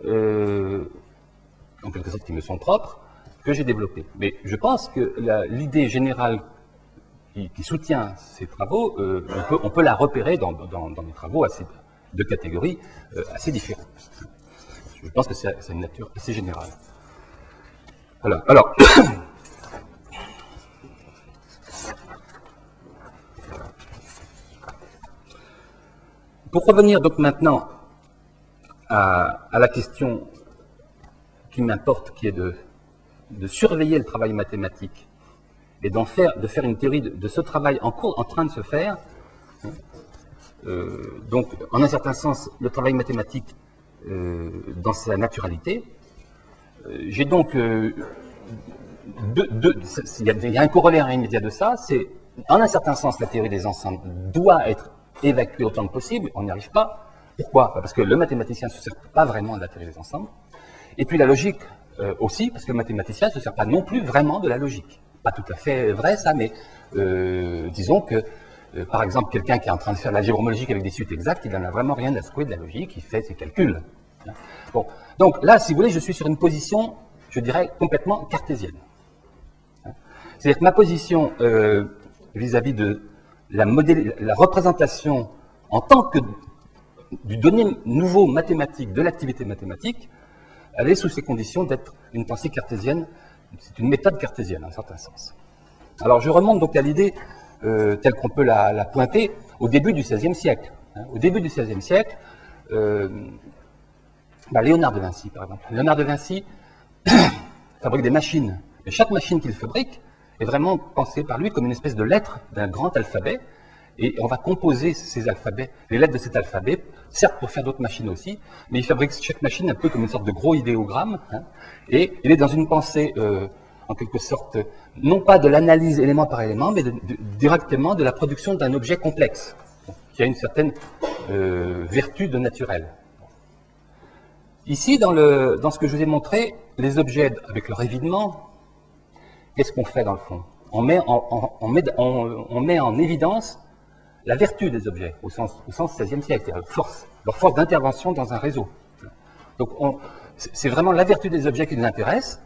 A: en quelque sorte qui me sont propres, que j'ai développées. Mais je pense que l'idée générale qui soutient ces travaux, on peut la repérer dans des travaux de catégories assez différentes. Je pense que c'est une nature assez générale. Voilà. Alors, pour revenir donc maintenant à la question qui m'importe, qui est de surveiller le travail mathématique et de faire une théorie de ce travail en train de se faire. Donc, en un certain sens, le travail mathématique dans sa naturalité. J'ai donc il y a un corollaire immédiat de ça, c'est en un certain sens la théorie des ensembles doit être évacuée autant que possible, on n'y arrive pas. Pourquoi? Parce que le mathématicien ne se sert pas vraiment de la théorie des ensembles. Et puis la logique aussi, parce que le mathématicien ne se sert pas non plus vraiment de la logique. Pas tout à fait vrai ça, mais disons que par exemple, quelqu'un qui est en train de faire de l'algèbre homologique avec des suites exactes, il n'en a vraiment rien à secouer de la logique, il fait ses calculs. Bon. Donc là, si vous voulez, je suis sur une position, je dirais, complètement cartésienne. C'est-à-dire que ma position vis-à-vis de la représentation en tant que du donné nouveau mathématique, de l'activité mathématique, elle est sous ces conditions d'être une pensée cartésienne, c'est une méthode cartésienne, en un certain sens. Alors je remonte donc à l'idée telle qu'on peut la pointer au début du XVIe siècle. Au début du XVIe siècle, Léonard de Vinci, par exemple. Léonard de Vinci fabrique des machines. Et chaque machine qu'il fabrique est vraiment pensée par lui comme une espèce de lettre d'un grand alphabet. Et on va composer ces alphabets, les lettres de cet alphabet, certes pour faire d'autres machines aussi, mais il fabrique chaque machine un peu comme une sorte de gros idéogramme. Et il est dans une pensée, en quelque sorte, non pas de l'analyse élément par élément, mais directement de la production d'un objet complexe, qui a une certaine vertu de naturel. Ici, dans ce que je vous ai montré, les objets avec leur évidement, qu'est-ce qu'on fait dans le fond? On met en évidence la vertu des objets, au sens XVIe siècle, c'est-à-dire leur force d'intervention dans un réseau. Donc c'est vraiment la vertu des objets qui nous intéresse.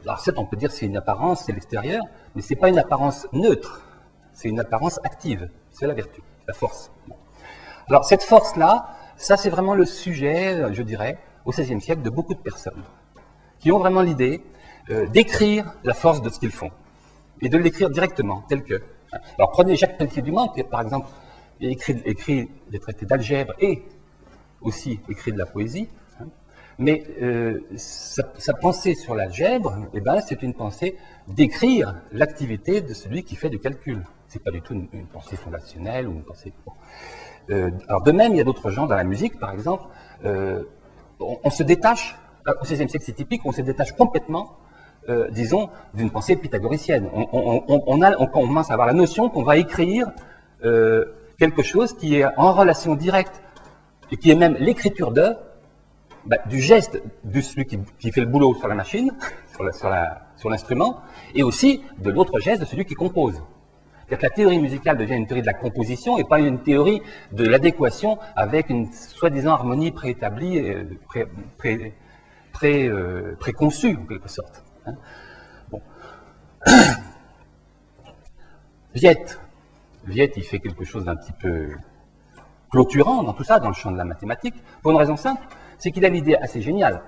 A: Alors certes, on peut dire que c'est une apparence, c'est l'extérieur, mais ce n'est pas une apparence neutre, c'est une apparence active, c'est la vertu, la force. Alors cette force-là, ça c'est vraiment le sujet, je dirais, au XVIe siècle, de beaucoup de personnes, qui ont vraiment l'idée d'écrire la force de ce qu'ils font, et de l'écrire directement, tel que. Alors prenez Jacques Pelletier-du-Mans, qui par exemple écrit des traités d'algèbre et aussi écrit de la poésie, mais sa pensée sur l'algèbre, c'est une pensée d'écrire l'activité de celui qui fait du calcul. Ce n'est pas du tout une pensée fondationnelle ou une pensée. Alors de même, il y a d'autres gens dans la musique, par exemple, on se détache, au XVIe siècle c'est typique, on se détache complètement, disons, d'une pensée pythagoricienne. On commence à avoir la notion qu'on va écrire quelque chose qui est en relation directe, et qui est même l'écriture du geste de celui qui fait le boulot sur la machine, sur l'instrument, et aussi de l'autre geste de celui qui compose. C'est-à-dire que la théorie musicale devient une théorie de la composition et pas une théorie de l'adéquation avec une soi-disant harmonie préétablie, préconçue en quelque sorte. Bon. Viette, il fait quelque chose d'un petit peu clôturant dans tout ça, dans le champ de la mathématique, pour une raison simple, c'est qu'il a l'idée assez géniale.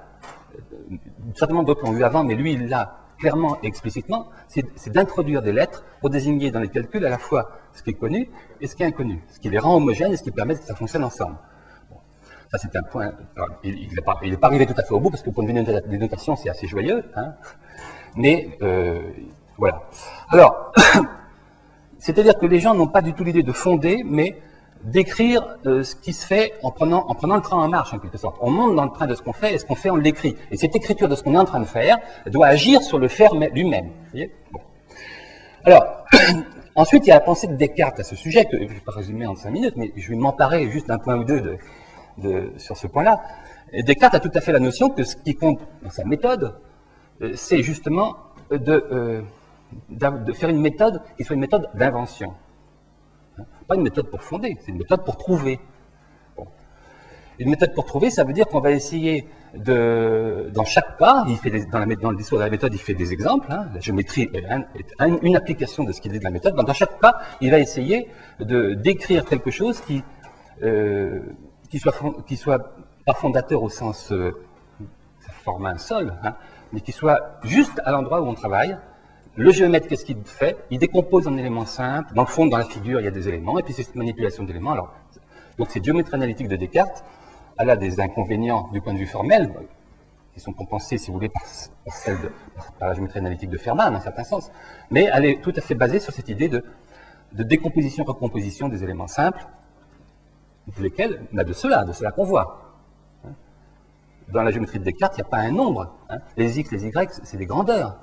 A: Certainement d'autres l'ont eu avant, mais lui, il l'a clairement et explicitement, c'est d'introduire des lettres pour désigner dans les calculs à la fois ce qui est connu et ce qui est inconnu, ce qui les rend homogènes et ce qui permet que ça fonctionne ensemble. Bon. Ça, c'est un point. Alors, il n'est pas arrivé tout à fait au bout, parce qu'au point de vue des notations, c'est assez joyeux. Mais voilà. Alors, c'est-à-dire que les gens n'ont pas du tout l'idée de fonder, mais d'écrire ce qui se fait en prenant le train en marche, en quelque sorte. On monte dans le train de ce qu'on fait, et ce qu'on fait, on l'écrit. Et cette écriture de ce qu'on est en train de faire doit agir sur le faire lui-même. Vous voyez ? Bon. Alors, ensuite, il y a la pensée de Descartes à ce sujet, que je ne vais pas résumer en 5 minutes, mais je vais m'emparer juste d'un point ou deux sur ce point-là. Et Descartes a tout à fait la notion que ce qui compte dans sa méthode, c'est justement de faire une méthode qui soit une méthode d'invention. Pas une méthode pour fonder, c'est une méthode pour trouver. Bon. Une méthode pour trouver, ça veut dire qu'on va essayer dans chaque pas, dans le discours de la méthode, il fait des exemples, hein, la géométrie est une application de ce qu'il dit de la méthode. Dans chaque pas, il va essayer de décrire quelque chose qui soit pas fondateur au sens, ça forme un sol, hein, mais qui soit juste à l'endroit où on travaille. Le géomètre, qu'est-ce qu'il fait? Il décompose en éléments simples. Dans le fond, dans la figure, il y a des éléments, et puis c'est cette manipulation d'éléments. Alors, donc, cette géométrie analytique de Descartes, elle a des inconvénients du point de vue formel, qui sont compensés, si vous voulez, par la géométrie analytique de Fermat, dans un certain sens. Mais elle est tout à fait basée sur cette idée de décomposition-recomposition des éléments simples, lesquels, de ceux-là qu'on voit. Dans la géométrie de Descartes, il n'y a pas un nombre. Hein. Les x, les y, c'est des grandeurs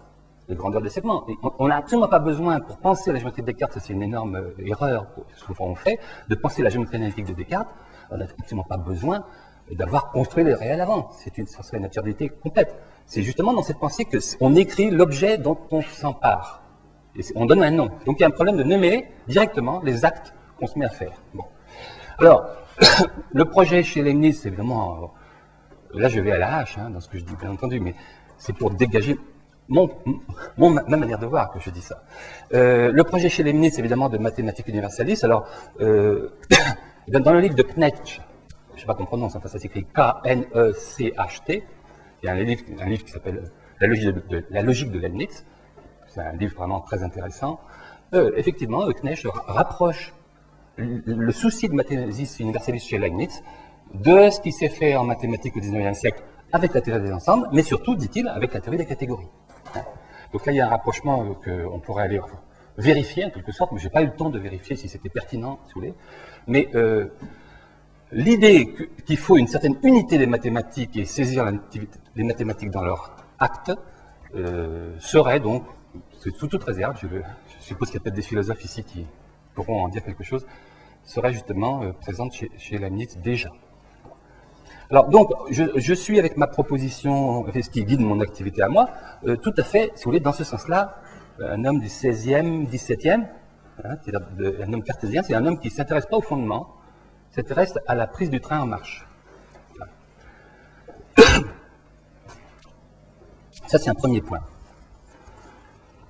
A: des segments. Et on n'a absolument pas besoin, pour penser à la géométrie de Descartes, c'est une énorme erreur, souvent on fait, de penser la géométrie analytique de Descartes. On n'a absolument pas besoin d'avoir construit les réels avant. Ça serait une absurdité complète. C'est justement dans cette pensée qu'on écrit l'objet dont on s'empare. Et on donne un nom. Donc il y a un problème de nommer directement les actes qu'on se met à faire. Bon. Alors, le projet chez Leibniz, c'est évidemment... Là, je vais à la hache, hein, dans ce que je dis, bien entendu, mais c'est pour dégager ma manière de voir que je dis ça. Le projet chez Leibniz, c'est évidemment de mathématiques universalistes. Alors, dans le livre de Knecht, je ne sais pas comment on prononce, enfin ça s'écrit K-N-E-C-H-T, il y a un livre qui s'appelle La logique de Leibniz. C'est un livre vraiment très intéressant. Effectivement, Knecht rapproche le souci de mathématiques universalistes chez Leibniz de ce qui s'est fait en mathématiques au XIXe siècle avec la théorie des ensembles, mais surtout, dit-il, avec la théorie des catégories. Donc là, il y a un rapprochement qu'on pourrait aller vérifier en quelque sorte, mais je n'ai pas eu le temps de vérifier si c'était pertinent, si vous voulez. Mais l'idée qu'il faut une certaine unité des mathématiques et saisir les mathématiques dans leur acte serait donc, c'est sous toute réserve, je suppose qu'il y a peut-être des philosophes ici qui pourront en dire quelque chose, serait justement présente chez Leibniz déjà. Alors donc, je suis avec ma proposition, ce qui guide mon activité à moi, tout à fait, si vous voulez, dans ce sens-là, un homme du 16e, 17e, hein, un homme cartésien, c'est un homme qui ne s'intéresse pas au fondement, s'intéresse à la prise du train en marche. Ça, c'est un premier point.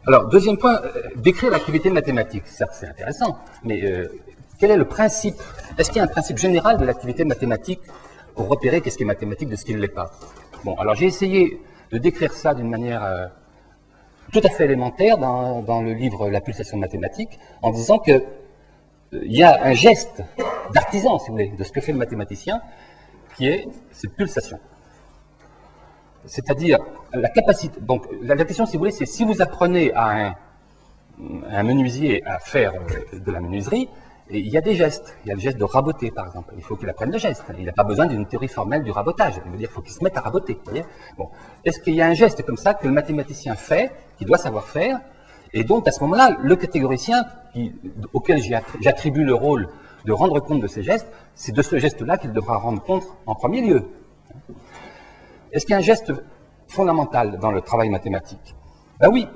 A: Alors, deuxième point, décrire l'activité mathématique. Certes, c'est intéressant, mais quel est le principe? Est-ce qu'il y a un principe général de l'activité mathématique pour repérer qu'est-ce qui est mathématique de ce qui ne l'est pas? Bon, alors j'ai essayé de décrire ça d'une manière tout à fait élémentaire dans le livre La pulsation mathématique, en disant que il y a un geste d'artisan, si vous voulez, de ce que fait le mathématicien, qui est cette pulsation. C'est-à-dire la capacité. Donc la question, si vous voulez, c'est si vous apprenez à un menuisier à faire de la menuiserie, et il y a des gestes. Il y a le geste de raboter, par exemple. Il faut qu'il apprenne le geste. Il n'a pas besoin d'une théorie formelle du rabotage. Il veut dire qu'il faut qu'il se mette à raboter. Vous voyez, bon. Est-ce qu'il y a un geste comme ça que le mathématicien fait, qu'il doit savoir faire, et donc à ce moment-là, le catégoricien, auquel j'attribue le rôle de rendre compte de ces gestes, c'est de ce geste-là qu'il devra rendre compte en premier lieu. Est-ce qu'il y a un geste fondamental dans le travail mathématique? Ben oui.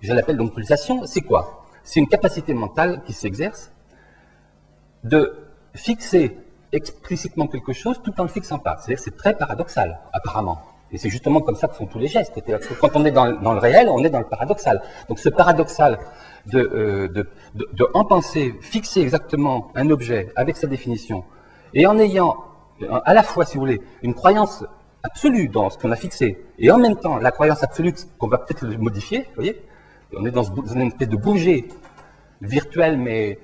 A: Je l'appelle donc pulsation. C'est quoi? C'est une capacité mentale qui s'exerce de fixer explicitement quelque chose tout en ne le fixant pas. C'est-à-dire que c'est très paradoxal, apparemment. Et c'est justement comme ça que font tous les gestes. Quand on est dans le réel, on est dans le paradoxal. Donc ce paradoxal de en penser, fixer exactement un objet avec sa définition, et en ayant à la fois, si vous voulez, une croyance absolue dans ce qu'on a fixé, et en même temps la croyance absolue qu'on va peut-être le modifier, vous voyez? On est dans une espèce de bouger virtuel, mais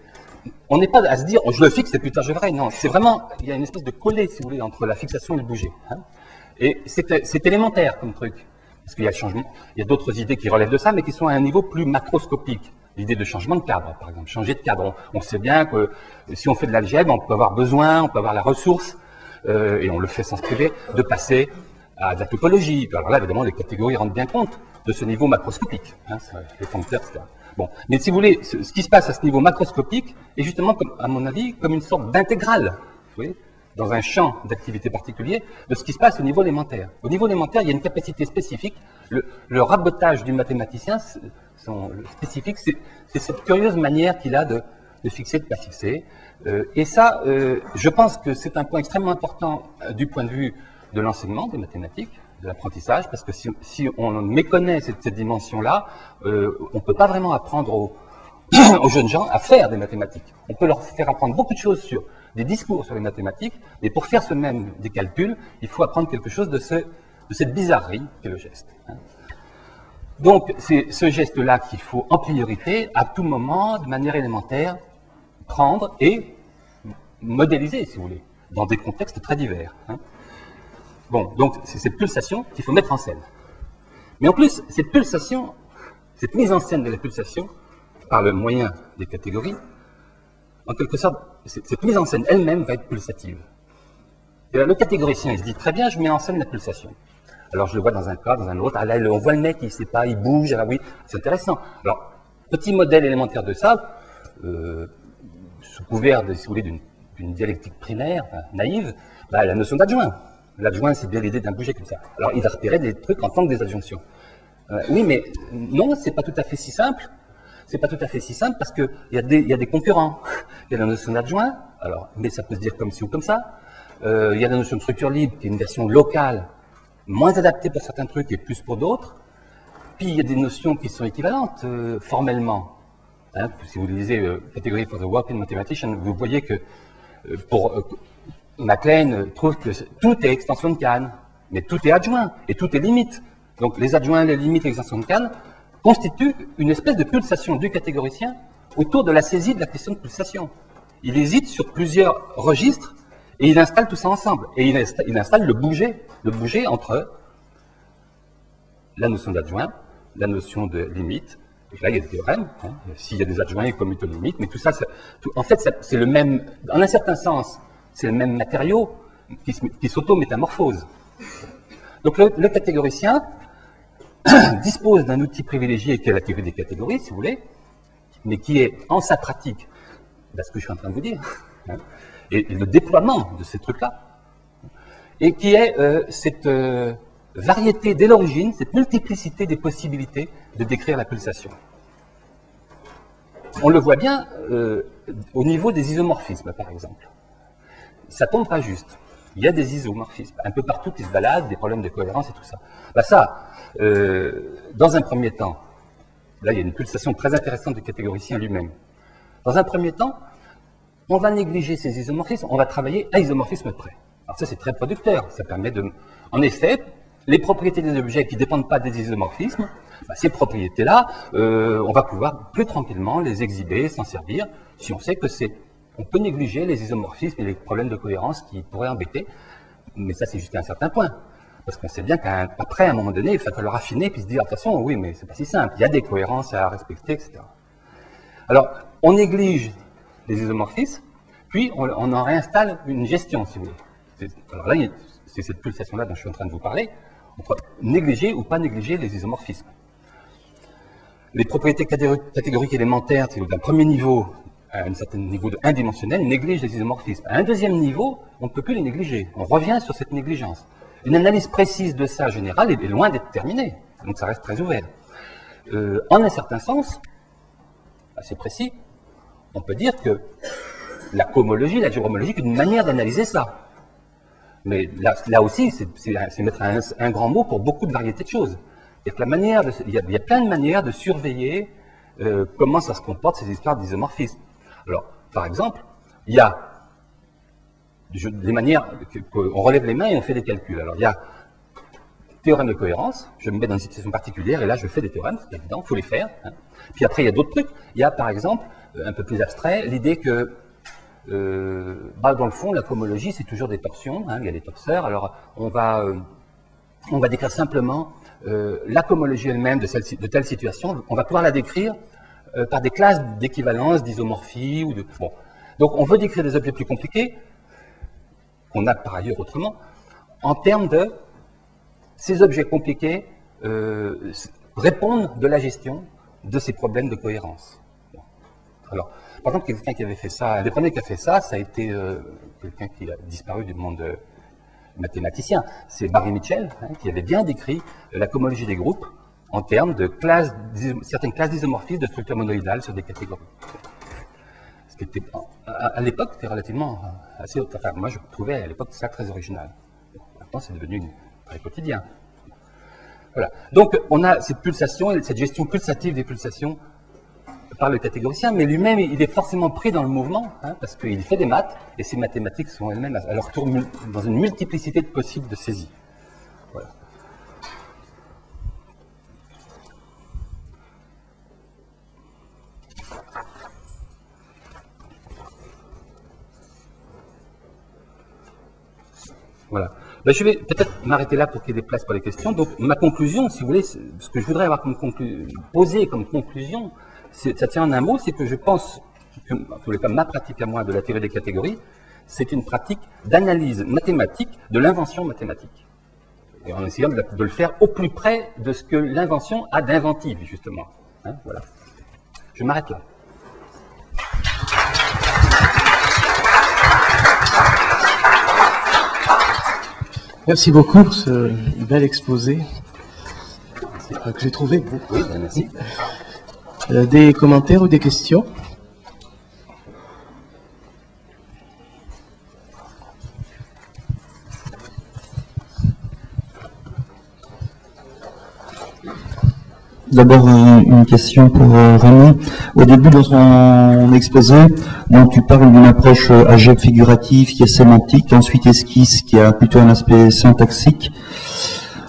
A: on n'est pas à se dire oh, je le fixe et plus tard je verrai. Non, c'est vraiment, il y a une espèce de collé, si vous voulez, entre la fixation et le bouger. Hein. Et c'est élémentaire comme truc, parce qu'il y a le changement. Il y a d'autres idées qui relèvent de ça, mais qui sont à un niveau plus macroscopique. L'idée de changement de cadre, par exemple, changer de cadre. On sait bien que si on fait de l'algèbre, on peut avoir besoin, on peut avoir la ressource, et on le fait sans se priver, de passer à de la topologie. Alors là, évidemment, les catégories rendent bien compte de ce niveau macroscopique, hein, les foncteurs, etc. Bon, mais si vous voulez, ce qui se passe à ce niveau macroscopique est justement, comme, à mon avis, comme une sorte d'intégrale, vous voyez, dans un champ d'activité particulier, de ce qui se passe au niveau élémentaire. Au niveau élémentaire, il y a une capacité spécifique. Le rabotage du mathématicien, spécifique, c'est cette curieuse manière qu'il a de fixer, de ne pas fixer. Et ça, je pense que c'est un point extrêmement important du point de vue de l'enseignement des mathématiques, de l'apprentissage, parce que si on méconnaît cette dimension-là, on ne peut pas vraiment apprendre aux jeunes gens à faire des mathématiques. On peut leur faire apprendre beaucoup de choses sur des discours sur les mathématiques, mais pour faire soi-même des calculs, il faut apprendre quelque chose de cette bizarrerie qu'est le geste. Donc, c'est ce geste-là qu'il faut en priorité, à tout moment, de manière élémentaire, prendre et modéliser, si vous voulez, dans des contextes très divers. Bon, donc c'est cette pulsation qu'il faut mettre en scène. Mais en plus, cette pulsation, cette mise en scène de la pulsation, par le moyen des catégories, en quelque sorte, cette mise en scène elle-même va être pulsative. Et là, le catégoricien, il se dit, très bien, je mets en scène la pulsation. Alors je le vois dans un cas, dans un autre, ah là, on voit le mec, il ne sait pas, il bouge, ah oui, c'est intéressant. Alors, petit modèle élémentaire de ça, sous couvert, si vous voulez, d'une dialectique primaire, naïve, bah, la notion d'adjoint. L'adjoint, c'est bien l'idée d'un bouger comme ça. Alors, il va repérer des trucs en tant que des adjonctions. Oui, mais non, c'est pas tout à fait si simple. C'est pas tout à fait si simple parce qu'il y a des concurrents. Il y a la notion d'adjoint, alors, mais ça peut se dire comme ci ou comme ça. Il y a la notion de structure libre, qui est une version locale, moins adaptée pour certains trucs et plus pour d'autres. Puis, il y a des notions qui sont équivalentes, formellement. Hein, si vous lisez Category for the Working Mathematician, vous voyez que MacLean trouve que tout est extension de Kahn, mais tout est adjoint, et tout est limite. Donc les adjoints, les limites, l'extension de Kahn constituent une espèce de pulsation du catégoricien autour de la saisie de la question de pulsation. Il hésite sur plusieurs registres, et il installe tout ça ensemble. Et il installe le bouger entre la notion d'adjoint, la notion de limite, et là il y a des théorèmes, hein, s'il y a des adjoints, il commute aux limites, mais tout ça, en fait, c'est le même, en un certain sens, c'est le même matériau qui s'auto-métamorphose. Donc le catégoricien dispose d'un outil privilégié qui est la théorie des catégories, si vous voulez, mais qui est en sa pratique, ce que je suis en train de vous dire, hein, et le déploiement de ces trucs-là, et qui est cette variété dès l'origine, cette multiplicité des possibilités de décrire la pulsation. On le voit bien au niveau des isomorphismes, par exemple. Ça tombe pas juste. Il y a des isomorphismes, un peu partout qui se baladent, des problèmes de cohérence et tout ça. Bah ça, dans un premier temps, là il y a une pulsation très intéressante du catégoricien lui-même. Dans un premier temps, on va négliger ces isomorphismes, on va travailler à isomorphisme près. Alors ça c'est très producteur, ça permet de... En effet, les propriétés des objets qui ne dépendent pas des isomorphismes, bah, ces propriétés-là, on va pouvoir plus tranquillement les exhiber, s'en servir, si on sait que c'est... On peut négliger les isomorphismes et les problèmes de cohérence qui pourraient embêter, mais ça c'est jusqu'à un certain point. Parce qu'on sait bien qu'après, à un moment donné, il va falloir affiner puis se dire, attention, oui, mais c'est pas si simple, il y a des cohérences à respecter, etc. Alors, on néglige les isomorphismes, puis on en réinstalle une gestion, si vous voulez. Alors là, c'est cette pulsation-là dont je suis en train de vous parler, entre négliger ou pas négliger les isomorphismes. Les propriétés catégoriques élémentaires, c'est d'un premier niveau, à un certain niveau de 1 dimensionnel, néglige les isomorphismes. À un deuxième niveau, on ne peut plus les négliger. On revient sur cette négligence. Une analyse précise de ça, générale, est loin d'être terminée. Donc ça reste très ouvert. En un certain sens, assez précis, on peut dire que la cohomologie, la géomologie, est une manière d'analyser ça. Mais là aussi, c'est mettre un grand mot pour beaucoup de variétés de choses. Il y a plein de manières de surveiller comment ça se comporte, ces histoires d'isomorphisme. Alors, par exemple, il y a des manières, on relève les mains et on fait des calculs. Alors, il y a théorème de cohérence, je me mets dans une situation particulière et là, je fais des théorèmes, c'est évident, il faut les faire. Hein. Puis après, il y a d'autres trucs. Il y a, par exemple, un peu plus abstrait, l'idée que, dans le fond, la cohomologie, c'est toujours des torsions, hein, il y a des torseurs. Alors, on va décrire simplement la cohomologie elle-même de telle situation. On va pouvoir la décrire par des classes d'équivalence, d'isomorphie ou de... Bon. Donc, on veut décrire des objets plus compliqués, qu'on a par ailleurs autrement, en termes de ces objets compliqués répondent de la gestion de ces problèmes de cohérence. Bon. Alors, par exemple, quelqu'un qui avait fait ça, un des premiers qui a fait ça, ça a été quelqu'un qui a disparu du monde mathématicien, c'est Barry Mitchell, hein, qui avait bien décrit la cohomologie des groupes en termes de certaines classes d'isomorphisme de structures monoïdales sur des catégories. qui était, à l'époque, c'était relativement assez... Enfin, moi, je trouvais à l'époque ça très original. Maintenant, c'est devenu très quotidien. Voilà. Donc, on a cette pulsation, et cette gestion pulsative des pulsations par le catégoricien, mais lui-même, il est forcément pris dans le mouvement, hein, parce qu'il fait des maths, et ces mathématiques sont elles-mêmes à leur tour dans une multiplicité de possibles de saisie. Voilà. Voilà. Ben, je vais peut-être m'arrêter là pour qu'il y ait des places pour les questions. Donc, ma conclusion, si vous voulez, ce que je voudrais avoir posé comme conclusion, ça tient en un mot, c'est que je pense que, en tous les cas, ma pratique à moi de la théorie des catégories, c'est une pratique d'analyse mathématique de l'invention mathématique. Et en essayant de le faire au plus près de ce que l'invention a d'inventive, justement. Hein, voilà. Je m'arrête là.
C: Merci beaucoup pour ce bel exposé que j'ai trouvé beau.
A: Oui, merci.
C: Des commentaires ou des questions?
D: D'abord, une question pour René. Au début, dans ton exposé, donc, tu parles d'une approche algèbre figurative qui est sémantique, ensuite esquisse qui a plutôt un aspect syntaxique,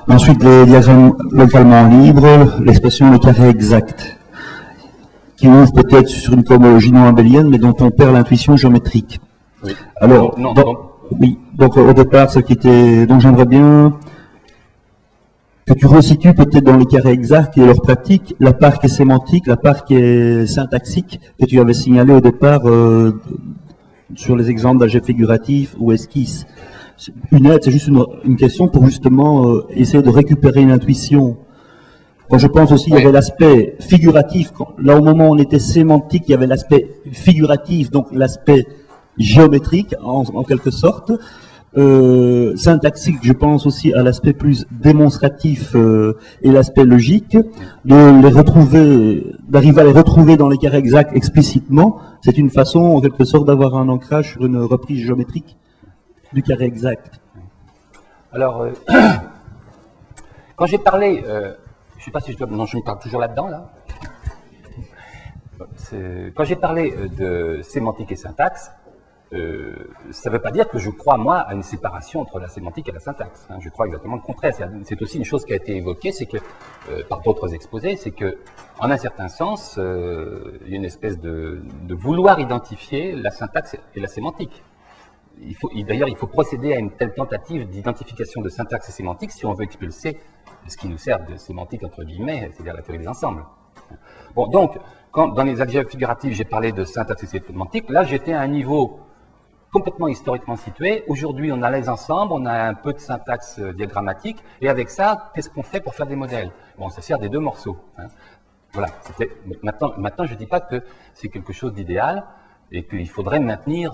D: ensuite les diagrammes localement libres, l'expression le carré exact, qui ouvre peut-être sur une cohomologie non abélienne, mais dont on perd l'intuition géométrique.
A: Oui.
D: Alors, donc au départ, ce qui était, donc j'aimerais bien que tu resitues peut-être dans les carrés exacts et leur pratique, la part qui est sémantique, la part qui est syntaxique, que tu avais signalé au départ sur les exemples d'algèbre figuratif ou esquisse. Une aide, c'est juste une question pour justement essayer de récupérer une intuition. Quand je pense aussi, il y avait l'aspect figuratif, là au moment où on était sémantique, il y avait l'aspect figuratif, donc l'aspect géométrique en quelque sorte. Syntaxique, je pense aussi à l'aspect plus démonstratif et l'aspect logique, de les retrouver, d'arriver à les retrouver dans les carrés exacts explicitement, c'est une façon en quelque sorte d'avoir un ancrage sur une reprise géométrique du carré exact.
A: Alors, quand j'ai parlé, je ne sais pas si je dois, non, je me parle toujours là-dedans, là. Quand j'ai parlé de sémantique et syntaxe, ça ne veut pas dire que je crois, moi, à une séparation entre la sémantique et la syntaxe. Hein. Je crois exactement le contraire. C'est aussi une chose qui a été évoquée, c'est que, par d'autres exposés, c'est que, en un certain sens, il y a une espèce de vouloir identifier la syntaxe et la sémantique. D'ailleurs, il faut procéder à une telle tentative d'identification de syntaxe et sémantique si on veut expulser ce qui nous sert de sémantique, entre guillemets, c'est-à-dire la théorie des ensembles. Bon, donc, quand dans les algèbres figuratives, j'ai parlé de syntaxe et sémantique, là, j'étais à un niveau complètement historiquement situé. Aujourd'hui, on a les ensembles, on a un peu de syntaxe diagrammatique, et avec ça, qu'est-ce qu'on fait pour faire des modèles? Bon, on se sert des deux morceaux. Hein. Voilà. Maintenant, je ne dis pas que c'est quelque chose d'idéal, et qu'il faudrait maintenir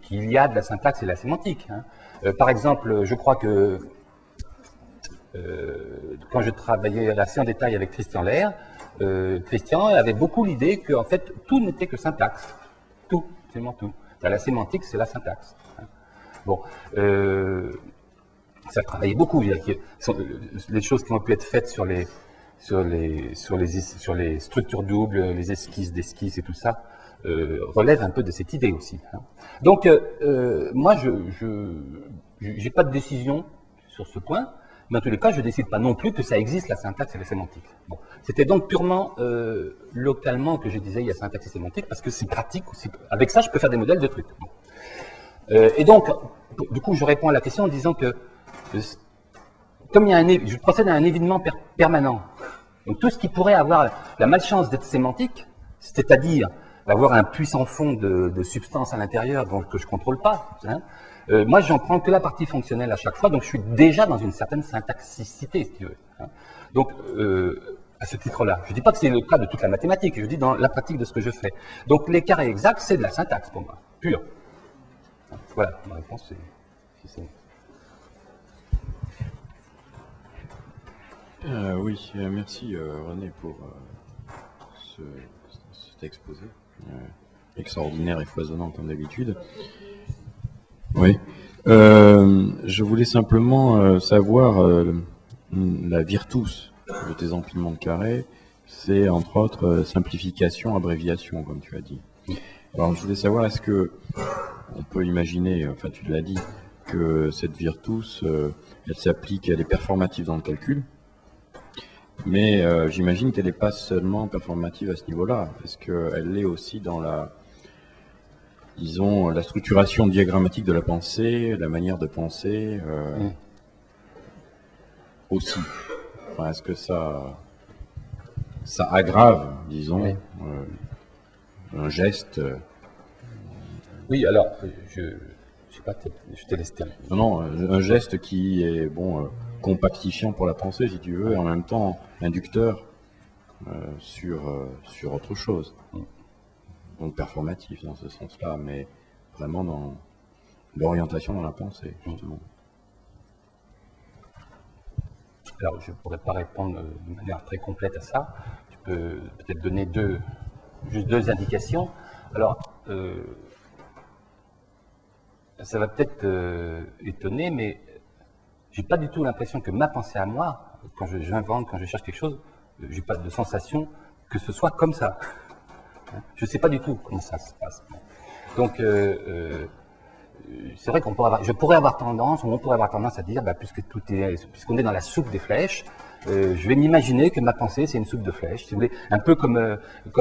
A: qu'il y a de la syntaxe et de la sémantique. Hein. Par exemple, je crois que quand je travaillais assez en détail avec Christian Lair, Christian avait beaucoup l'idée que, en fait, tout n'était que syntaxe. Tout, absolument tout. La sémantique, c'est la syntaxe. Bon, ça travaillait beaucoup. Les choses qui ont pu être faites sur les structures doubles, les esquisses d'esquisses et tout ça, relèvent un peu de cette idée aussi. Hein. Donc, moi, je n'ai pas de décision sur ce point, mais en tous les cas, je ne décide pas non plus que ça existe, la syntaxe et la sémantique. Bon. C'était donc purement localement que je disais il y a syntaxe et sémantique, parce que c'est pratique. Avec ça, je peux faire des modèles de trucs. Bon. Et donc, du coup, je réponds à la question en disant que, comme je procède à un évidement permanent, donc tout ce qui pourrait avoir la malchance d'être sémantique, c'est-à-dire d'avoir un puissant fond de substance à l'intérieur que je ne contrôle pas, hein, moi, j'en prends que la partie fonctionnelle à chaque fois, donc je suis déjà dans une certaine syntaxicité, si tu veux. Hein. Donc, à ce titre-là, je ne dis pas que c'est le cas de toute la mathématique, je dis dans la pratique de ce que je fais. Donc, les carrés exacts, c'est de la syntaxe pour moi, pure. Voilà, ma réponse, c'est...
E: Oui, merci René pour cet exposé. extraordinaire et foisonnant comme d'habitude. Oui. Je voulais simplement savoir la virtus de tes empilements de carrés, c'est entre autres simplification, abréviation, comme tu as dit. Alors je voulais savoir, est-ce que on peut imaginer, enfin tu l'as dit, que cette virtus, elle s'applique, elle est performative dans le calcul, mais j'imagine qu'elle n'est pas seulement performative à ce niveau-là, parce qu'elle l'est aussi dans la, disons, la structuration diagrammatique de la pensée, la manière de penser aussi. Enfin, est-ce que ça aggrave, disons, un geste
A: Oui, alors, je sais pas, je te laisse terminer.
E: Non, un geste qui est, bon, compactifiant pour la pensée, si tu veux, et en même temps inducteur sur autre chose. Donc performatif dans ce sens-là, mais vraiment dans l'orientation dans la pensée, justement.
A: Alors, je ne pourrais pas répondre de manière très complète à ça. Je peux peut-être donner juste deux indications. Alors, ça va peut-être étonner, mais j'ai pas du tout l'impression que ma pensée à moi, quand j'invente, quand je cherche quelque chose, j'ai pas de sensation que ce soit comme ça. Je ne sais pas du tout comment ça se passe. Donc, c'est vrai qu'on pourrait on pourrait avoir tendance à dire, bah, puisqu'on est dans la soupe des flèches, je vais m'imaginer que ma pensée, c'est une soupe de flèches, si vous voulez, un peu comme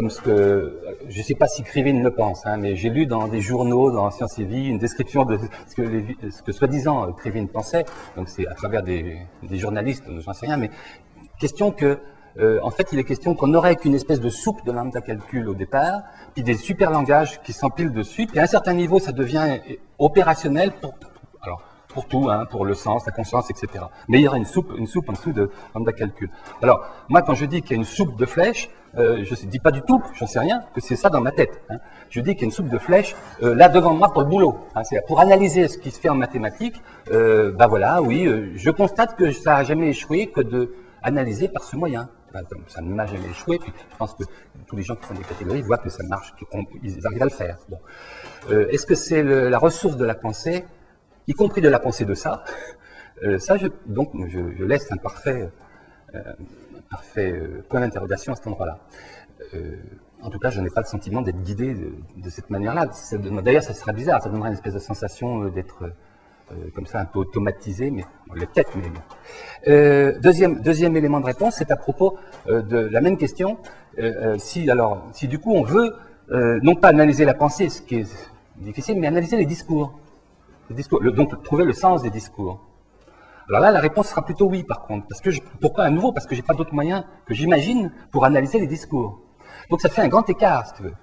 A: ce que, je ne sais pas si Krivine le pense, hein, mais j'ai lu dans des journaux, dans Sciences et Vie, une description de ce que soi-disant Krivine pensait, donc c'est à travers des journalistes, j'en sais rien, mais question que, en fait, il est question qu'on n'aurait qu'une espèce de soupe de lambda calcul au départ, puis des super langages qui s'empilent dessus, puis à un certain niveau, ça devient opérationnel pour tout, hein, pour le sens, la conscience, etc. Mais il y aurait une soupe en dessous de lambda calcul. Alors, moi, quand je dis qu'il y a une soupe de flèches, je ne dis pas du tout, j'en sais rien, que c'est ça dans ma tête. Hein. Je dis qu'il y a une soupe de flèches là devant moi pour le boulot. Hein, c'est pour analyser ce qui se fait en mathématiques. Ben voilà, oui, je constate que ça n'a jamais échoué que de analyser par ce moyen. Ça ne m'a jamais échoué, puis je pense que tous les gens qui font des catégories voient que ça marche, qu'ils arrivent à le faire. Bon. Est-ce que c'est la ressource de la pensée, y compris de la pensée de ça? Ça, donc, je laisse un parfait point d'interrogation à cet endroit-là. En tout cas, je n'ai pas le sentiment d'être guidé de cette manière-là. D'ailleurs, ça sera bizarre, ça donnerait une espèce de sensation d'être comme ça un peu automatisé, mais on l'est peut-être. Mais bon. Deuxième élément de réponse, c'est à propos de la même question. Si du coup on veut non pas analyser la pensée, ce qui est difficile, mais analyser les discours. Donc trouver le sens des discours. Alors là, la réponse sera plutôt oui, par contre. Pourquoi à nouveau? Parce que j'ai pas d'autres moyens que j'imagine pour analyser les discours. Donc ça fait un grand écart, si tu veux.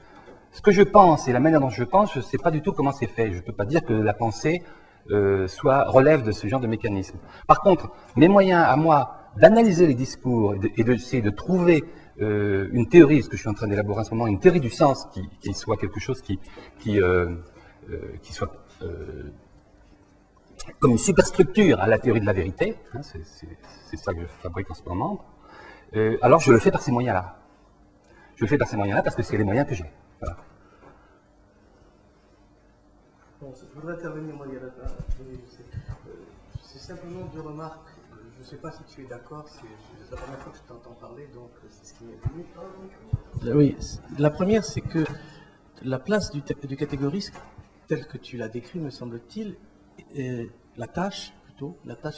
A: Ce que je pense et la manière dont je pense, je ne sais pas du tout comment c'est fait. Je ne peux pas dire que la pensée relève de ce genre de mécanisme. Par contre, mes moyens à moi d'analyser les discours et d'essayer de trouver une théorie, ce que je suis en train d'élaborer en ce moment, une théorie du sens qui soit quelque chose qui soit comme une superstructure à la théorie de la vérité, hein, c'est ça que je fabrique en ce moment, alors je le fais par ces moyens-là. Je le fais par ces moyens-là parce que c'est les moyens que j'ai. Voilà.
B: Bon, je voudrais intervenir, moi, c'est simplement deux remarques. Je ne sais pas si tu es d'accord, c'est la première fois que je t'entends parler, donc c'est ce qui m'est venu.
C: Oui, la première, c'est que la place du catégoriste, tel que tu l'as décrit, me semble-t-il, la tâche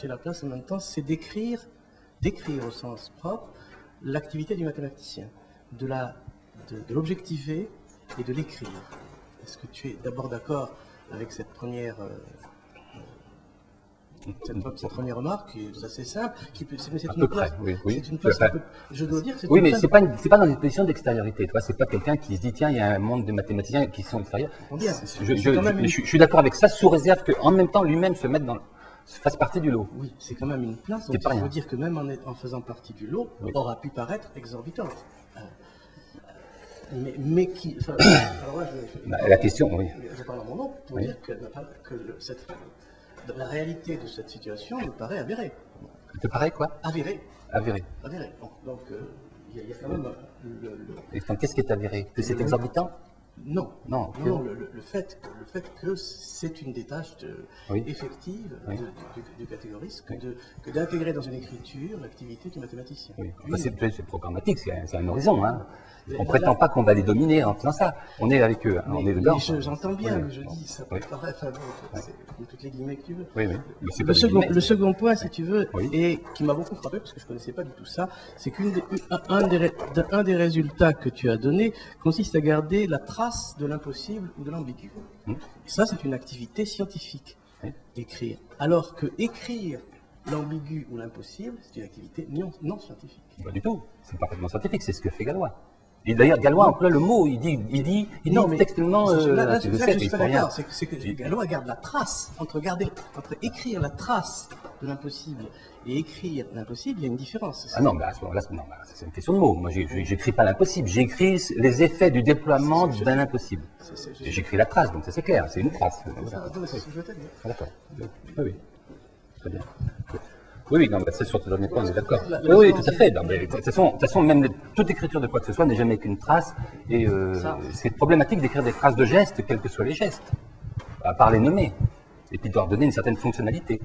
C: et la place en même temps, c'est d'écrire au sens propre l'activité du mathématicien, de l'objectiver et de l'écrire. Est-ce que tu es d'abord d'accord avec cette première remarque, c'est assez simple, c'est une place,
A: oui,
C: c'est une place je dois dire,
A: oui, mais c'est pas dans une position d'extériorité, toi, c'est pas quelqu'un qui se dit tiens, il y a un monde de mathématiciens qui sont extérieurs. Je suis d'accord avec ça, sous réserve qu'en même temps lui-même fasse partie du lot.
C: Oui, c'est quand même une place, donc il faut dire que même en faisant partie du lot, aura pu paraître exorbitante. Mais qui. Enfin, alors là,
A: la question, oui.
C: Je parle en mon nom pour dire que la réalité de cette situation me paraît avérée.
A: Te paraît quoi?
C: Avérée.
A: Avérée.
C: Donc, il y a quand même
A: Et qu'est-ce qui est avéré? Que c'est exorbitant?
C: Non,
A: Non,
C: non, le fait que c'est une des tâches
A: Oui.
C: effectives
A: Oui.
C: du catégorisme que d'intégrer dans une écriture l'activité du mathématicien.
A: Oui.
C: Oui.
A: Enfin, c'est programmatique, c'est un horizon. Hein.
C: Mais
A: On ne
C: là-
A: prétend pas qu'on va les dominer en faisant ça. On est avec eux, hein, on est dedans.
C: J'entends bien,
A: Oui.
C: mais je dis, ça peut
A: Oui.
C: paraître, c'est comme toutes les guillemets que tu veux.
A: Oui, oui. Mais c'est pas
C: Le
A: des
C: second,
A: guillemets.
C: le second point, si tu veux,
A: Oui.
C: et qui m'a beaucoup frappé, parce que je ne connaissais pas du tout ça, c'est un des résultats que tu as donné consiste à garder la trace de l'impossible ou de l'ambigu.
A: Hmm.
C: Et ça, c'est une activité scientifique,
A: Oui.
C: d'écrire. Alors que écrire l'ambigu ou l'impossible, c'est une activité non scientifique.
A: Pas du tout. C'est parfaitement scientifique. C'est ce que fait Galois. Et d'ailleurs, Galois emploie le mot. Il dit textuellement.
C: Là,
A: je
C: c'est ça
A: sais,
C: que je suis pas
A: historien.
C: d'accord. C'est que Galois garde la trace entre écrire la trace de l'impossible et écrire l'impossible, il y a une différence.
A: Ah non, mais à ce moment-là, non, bah, c'est une question de mots. Moi, j'écris pas l'impossible. J'écris les effets du déploiement d'un impossible. Et j'écris la trace, donc ça c'est clair. C'est une trace. Voilà.
C: C'est ce que je veux te dire.
A: Ah, d'accord. Oui, oui. Très bien. Oui, oui, non, mais c'est sur ce dernier point, on est d'accord.
C: La
A: Oui, oui,
C: différence,
A: tout à fait. Non, mais de toute façon, même toute écriture de quoi que ce soit n'est jamais qu'une trace. Et
C: Ça.
A: c'est problématique d'écrire des traces de gestes, quels que soient les gestes, à part les nommer. Et puis de leur donner une certaine fonctionnalité.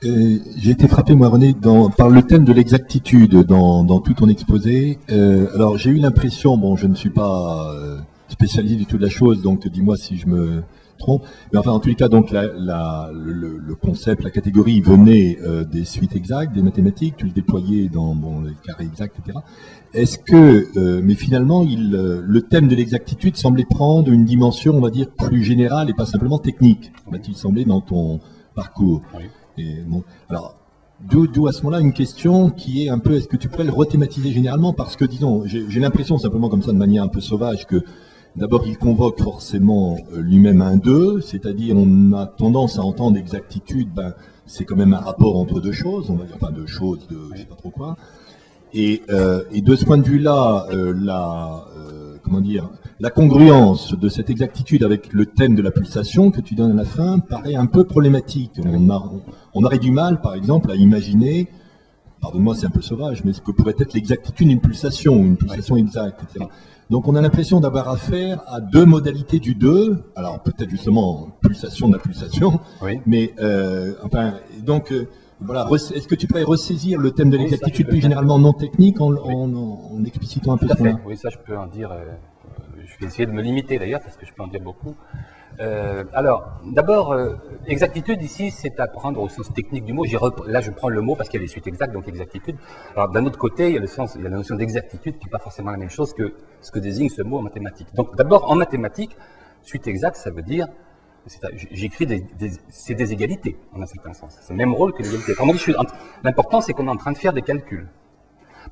F: J'ai été frappé, moi, René, par le thème de l'exactitude dans tout ton exposé. Alors, j'ai eu l'impression, bon, je ne suis pas spécialiste du tout de la chose, donc dis-moi si je me trompe. Mais enfin, en tous les cas, donc, le concept, la catégorie venait des suites exactes, des mathématiques, tu le déployais dans les carrés exacts, etc. Est-ce que, mais finalement, le thème de l'exactitude semblait prendre une dimension, on va dire, plus générale et pas simplement technique, m'a-t-il semblé dans ton parcours.
A: Oui.
F: Et bon, alors, d'où à ce moment-là une question qui est un peu, est-ce que tu pourrais le rethématiser généralement? Parce que, disons, j'ai l'impression simplement comme ça de manière un peu sauvage que d'abord il convoque forcément lui-même un 2, c'est-à-dire on a tendance à entendre exactitude, ben, c'est quand même un rapport entre deux choses, on va dire, enfin deux choses, je sais pas trop quoi. Et de ce point de vue-là, comment dire, la congruence de cette exactitude avec le thème de la pulsation que tu donnes à la fin paraît un peu problématique. On aurait du mal, par exemple, à imaginer, pardonne-moi, c'est un peu sauvage, mais ce que pourrait être l'exactitude d'une pulsation exacte, etc. Donc on a l'impression d'avoir affaire à deux modalités du 2, alors peut-être justement pulsation de la pulsation,
A: Oui.
F: mais enfin, donc voilà, est-ce que tu pourrais ressaisir le thème de
A: Oui, ça,
F: l'exactitude
A: je peux
F: plus
A: bien.
F: généralement non technique en explicitant un peu
A: Tout à
F: ce
A: fait.
F: point-là?
A: Oui, ça, je peux en dire. Je vais essayer de me limiter d'ailleurs, parce que je peux en dire beaucoup. Alors, d'abord, exactitude ici, c'est à prendre au sens technique du mot. Là, je prends le mot parce qu'il y a des suites exactes, donc exactitude. Alors, d'un autre côté, il y a la notion d'exactitude qui n'est pas forcément la même chose que ce que désigne ce mot en mathématiques. Donc, d'abord, en mathématiques, suite exacte, ça veut dire, j'écris c'est des égalités, en un certain sens. C'est le même rôle que l'égalité. L'important, c'est qu'on est en train de faire des calculs.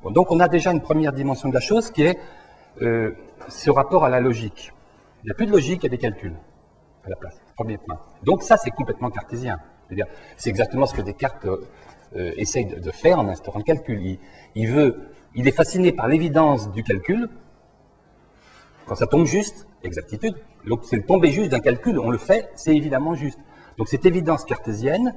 A: Bon, donc, on a déjà une première dimension de la chose qui est ce rapport à la logique. Il n'y a plus de logique, il y a des calculs à la place. Premier point. Donc ça, c'est complètement cartésien. C'est exactement ce que Descartes essaye de faire en instaurant le calcul. Il est fasciné par l'évidence du calcul. Quand ça tombe juste, exactitude. Donc c'est le tomber juste d'un calcul, on le fait, c'est évidemment juste. Donc cette évidence cartésienne,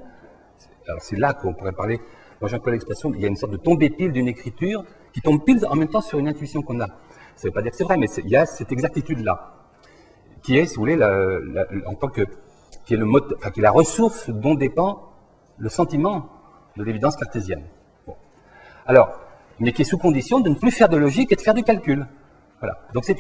A: alors c'est là qu'on pourrait parler, moi j'emploie l'expression, il y a une sorte de tomber pile d'une écriture qui tombe pile en même temps sur une intuition qu'on a. Ça ne veut pas dire que c'est vrai, mais il y a cette exactitude-là, qui est, si vous voulez, en tant que, qui est la ressource dont dépend le sentiment de l'évidence cartésienne. Bon. Alors, mais qui est sous condition de ne plus faire de logique et de faire du calcul. Voilà. Donc c'est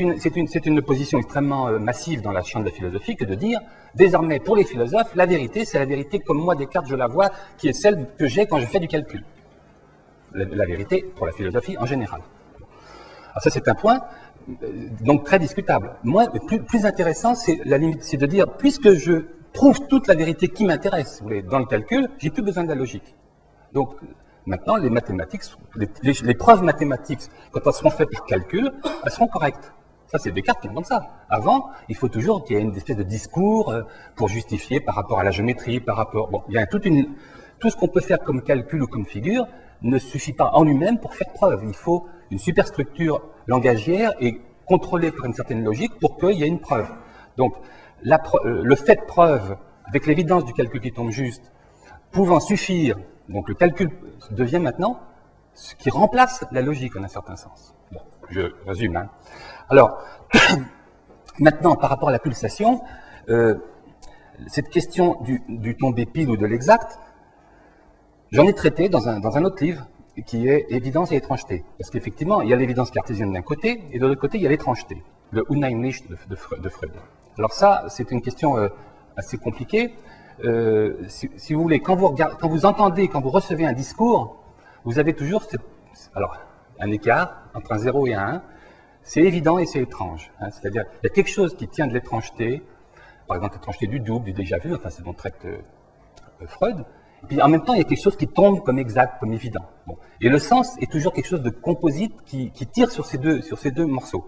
A: une position extrêmement massive dans la champ de la philosophie que de dire, désormais, pour les philosophes, la vérité, c'est la vérité comme moi, Descartes, je la vois, qui est celle que j'ai quand je fais du calcul. La vérité pour la philosophie en général. Alors ça, c'est un point donc très discutable. Moi, plus intéressant, c'est de dire, puisque je trouve toute la vérité qui m'intéresse, vous voulez, dans le calcul, j'ai plus besoin de la logique. Donc, maintenant, les mathématiques, les preuves mathématiques, quand elles seront faites par calcul, elles seront correctes. Ça, c'est Descartes qui invente ça. Avant, il faut toujours qu'il y ait une espèce de discours pour justifier par rapport à la géométrie, par rapport... Bon, il y a tout ce qu'on peut faire comme calcul ou comme figure ne suffit pas en lui-même pour faire preuve. Il faut une superstructure langagière et contrôlée par une certaine logique pour qu'il y ait une preuve. Donc, le fait de preuve, avec l'évidence du calcul qui tombe juste, pouvant suffire, donc le calcul devient maintenant ce qui remplace la logique en un certain sens. Bon, je résume. Hein. Alors, maintenant, par rapport à la pulsation, cette question du tombé pile ou de l'exact, j'en ai traité dans un autre livre qui est Évidence et étrangeté. Parce qu'effectivement, il y a l'évidence cartésienne d'un côté, et de l'autre côté, il y a l'étrangeté, le Unheimlich de Freud. Alors ça, c'est une question assez compliquée. Si vous voulez, quand vous entendez, quand vous recevez un discours, vous avez toujours un écart entre un 0 et un 1. C'est évident et c'est étrange. Hein, c'est-à-dire, il y a quelque chose qui tient de l'étrangeté, par exemple l'étrangeté du double, du déjà-vu, enfin c'est dont traite Freud. Et puis en même temps, il y a quelque chose qui tombe comme exact, comme évident. Bon. Et le sens est toujours quelque chose de composite qui tire sur ces deux morceaux.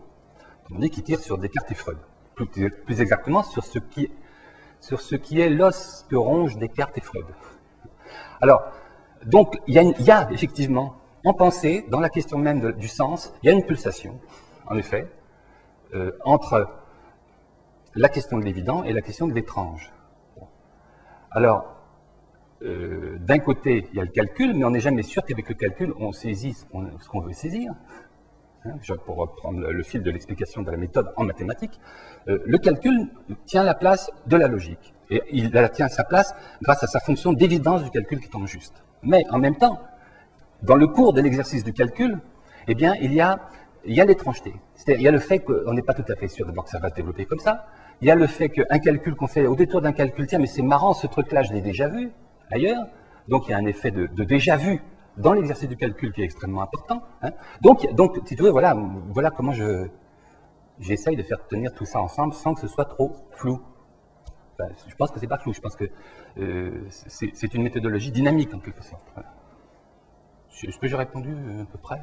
A: On dit qu'il tire sur Descartes et Freud. Plus exactement, sur ce qui est l'os que rongent Descartes et Freud. Alors, donc, il y a effectivement, en pensée, dans la question même du sens, il y a une pulsation, en effet, entre la question de l'évident et la question de l'étrange. Bon. Alors, d'un côté, il y a le calcul, mais on n'est jamais sûr qu'avec le calcul, on saisit ce qu'on veut saisir. Hein, pour reprendre le fil de l'explication de la méthode en mathématiques, le calcul tient la place de la logique. Et il tient sa place grâce à sa fonction d'évidence du calcul qui tombe juste. Mais en même temps, dans le cours de l'exercice du calcul, eh bien, il y a l'étrangeté. C'est-à-dire, il y a le fait qu'on n'est pas tout à fait sûr d'abord que ça va se développer comme ça. Il y a le fait qu'un calcul qu'on fait au détour d'un calcul, tiens, mais c'est marrant, ce truc-là, je l'ai déjà vu ailleurs. Donc, il y a un effet de déjà vu dans l'exercice du calcul qui est extrêmement important. Hein. Donc, si tu veux, voilà comment j'essaye de faire tenir tout ça ensemble sans que ce soit trop flou. Enfin, je pense que c'est pas flou, je pense que c'est une méthodologie dynamique en quelque sorte. Voilà. Est-ce que j'ai répondu à peu près?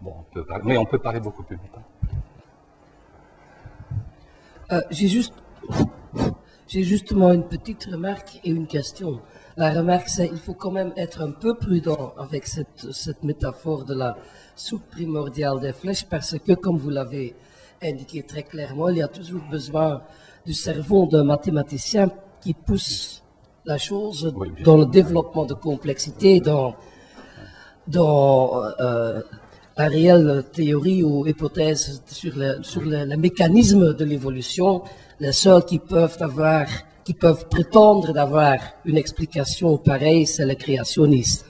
A: Bon, mais on peut parler beaucoup plus longtemps.
G: J'ai justement une petite remarque et une question. La remarque, c'est qu'il faut quand même être un peu prudent avec cette métaphore de la soupe primordiale des flèches, parce que, comme vous l'avez indiqué très clairement, il y a toujours besoin du cerveau d'un mathématicien qui pousse la chose dans le développement de complexité, dans la réelle théorie ou hypothèse sur le mécanisme de l'évolution. Les seuls qui peuvent prétendre d'avoir une explication pareille, c'est les créationnistes.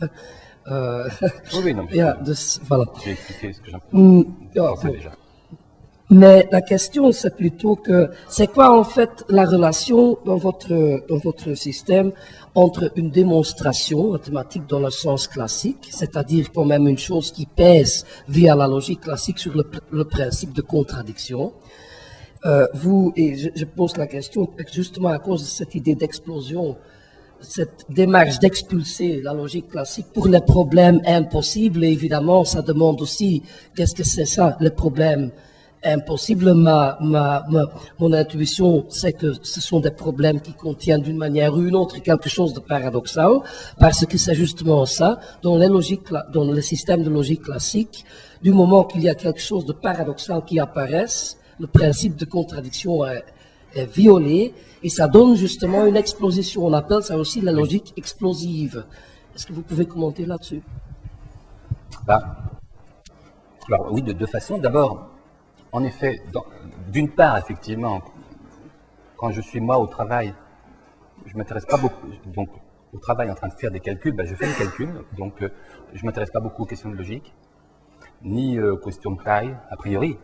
A: Oui, non,
G: voilà.
A: J'ai expliqué ce que j'en pensais déjà.
G: Mais la question, c'est plutôt que, c'est quoi en fait la relation dans votre système entre une démonstration mathématique dans le sens classique, c'est-à-dire quand même une chose qui pèse via la logique classique sur le principe de contradiction. Je pose la question justement à cause de cette idée d'explosion, cette démarche d'expulser la logique classique pour les problèmes impossibles. Et évidemment, ça demande aussi, qu'est-ce que c'est ça, les problèmes impossibles? Mon intuition, c'est que ce sont des problèmes qui contiennent d'une manière ou une autre quelque chose de paradoxal, parce que c'est justement ça, dans les systèmes de logique classique, du moment qu'il y a quelque chose de paradoxal qui apparaisse, le principe de contradiction est violé, et ça donne justement une explosion. On appelle ça aussi la logique explosive. Est-ce que vous pouvez commenter là-dessus?
A: Alors oui, de deux façons. D'abord, en effet, d'une part, effectivement, quand je suis moi au travail, je ne m'intéresse pas beaucoup, donc au travail en train de faire des calculs, je fais des calculs, donc je ne m'intéresse pas beaucoup aux questions de logique, ni aux questions de taille, a priori,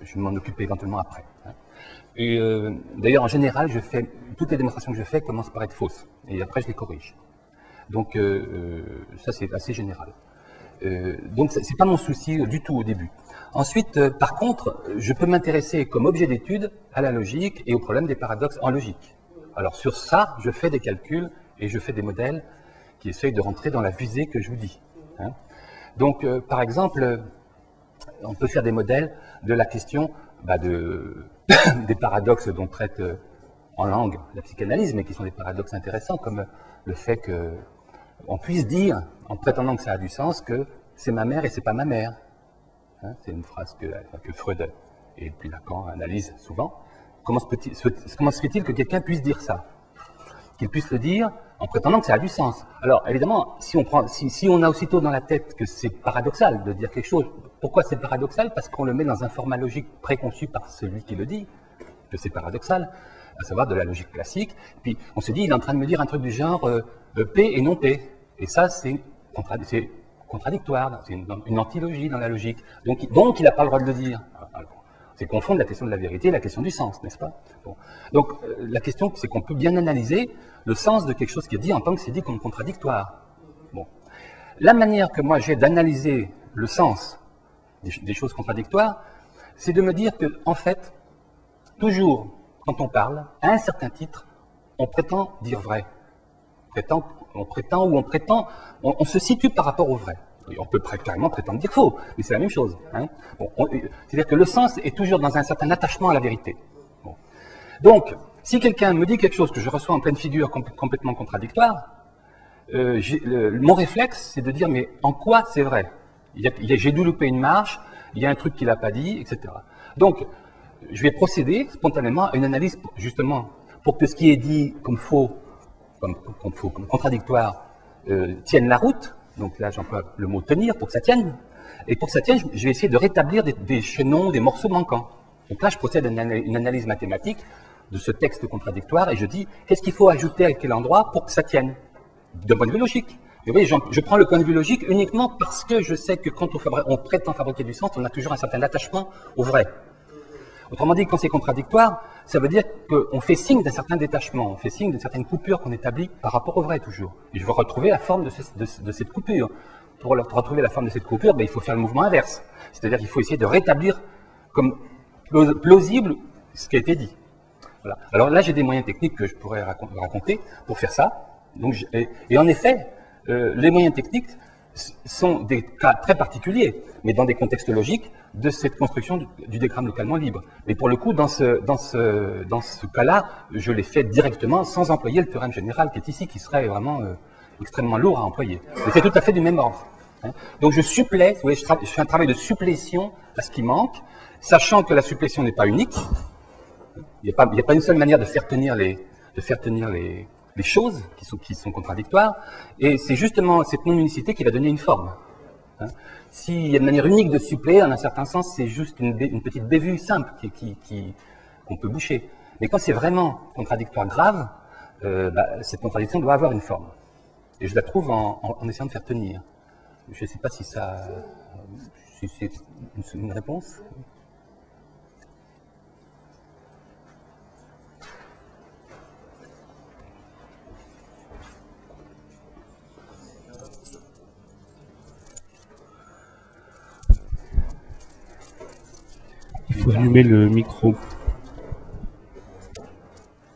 A: je m'en occupe éventuellement après. Hein. Et d'ailleurs, en général, toutes les démonstrations que je fais commencent par être fausses, et après je les corrige. Donc ça c'est assez général. Donc c'est pas mon souci du tout au début. Ensuite, par contre, je peux m'intéresser comme objet d'étude à la logique et au problème des paradoxes en logique. Alors sur ça, je fais des calculs et je fais des modèles qui essayent de rentrer dans la visée que je vous dis. Hein. Donc par exemple, on peut faire des modèles de la question des paradoxes dont traite en langue la psychanalyse, mais qui sont des paradoxes intéressants, comme le fait qu'on puisse dire, en prétendant que ça a du sens, que c'est ma mère et c'est pas ma mère. Hein, c'est une phrase que Freud et puis Lacan analysent souvent. Comment se fait-il que quelqu'un puisse dire ça? Qu'il puisse le dire en prétendant que ça a du sens. Alors, évidemment, si on a aussitôt dans la tête que c'est paradoxal de dire quelque chose, pourquoi c'est paradoxal? Parce qu'on le met dans un format logique préconçu par celui qui le dit, que c'est paradoxal, à savoir de la logique classique. Puis, on se dit, il est en train de me dire un truc du genre P et non P. Et ça, c'est contradictoire, c'est une antilogie dans la logique. Donc il n'a pas le droit de le dire. C'est confondre la question de la vérité et la question du sens, n'est-ce pas? Bon. Donc la question, c'est qu'on peut bien analyser le sens de quelque chose qui est dit en tant que c'est dit comme contradictoire. Bon. La manière que moi j'ai d'analyser le sens des choses contradictoires, c'est de me dire que, en fait, toujours, quand on parle, à un certain titre, on prétend dire vrai. On se situe par rapport au vrai. On peut carrément prétendre dire faux, mais c'est la même chose. Hein. Bon, c'est-à-dire que le sens est toujours dans un certain attachement à la vérité. Bon. Donc, si quelqu'un me dit quelque chose que je reçois en pleine figure complètement contradictoire, mon réflexe, c'est de dire, mais en quoi c'est vrai? J'ai dû louper une marche, il y a un truc qu'il n'a pas dit, etc. Donc, je vais procéder spontanément à une analyse, justement, pour que ce qui est dit comme faux, comme contradictoire, tienne la route. Donc là, j'emploie le mot tenir pour que ça tienne. Et pour que ça tienne, je vais essayer de rétablir des chaînons, des morceaux manquants. Donc là, je procède à une analyse mathématique de ce texte contradictoire et je dis, qu'est-ce qu'il faut ajouter à quel endroit pour que ça tienne? D'un point de vue logique. Et oui, je prends le point de vue logique uniquement parce que je sais que quand on prétend fabriquer du sens, on a toujours un certain attachement au vrai. Autrement dit, quand c'est contradictoire, ça veut dire qu'on fait signe d'un certain détachement, on fait signe d'une certaine coupure qu'on établit par rapport au vrai toujours. Et je veux retrouver la forme de cette coupure. Pour retrouver la forme de cette coupure, ben, il faut faire le mouvement inverse. C'est-à-dire qu'il faut essayer de rétablir comme plausible ce qui a été dit. Voilà. Alors là, j'ai des moyens techniques que je pourrais raconter pour faire ça. Donc, et en effet, les moyens techniques sont des cas très particuliers, mais dans des contextes logiques de cette construction du diagramme localement libre. Mais pour le coup, dans ce cas-là, je l'ai fait directement sans employer le théorème général qui est ici, qui serait vraiment extrêmement lourd à employer. Mais c'est tout à fait du même ordre. Hein. Donc je supplée, vous voyez, je fais un travail de supplétion à ce qui manque, sachant que la supplétion n'est pas unique. Il n'y a pas une seule manière de faire tenir les choses qui sont contradictoires, et c'est justement cette non-unicité qui va donner une forme. Hein. S'il y a une manière unique de suppléer, en un certain sens, c'est juste une petite bévue simple qu'on peut boucher. Mais quand c'est vraiment contradictoire grave, cette contradiction doit avoir une forme. Et je la trouve en essayant de faire tenir. Je ne sais pas si c'est une réponse.
H: Il faut allumer le micro.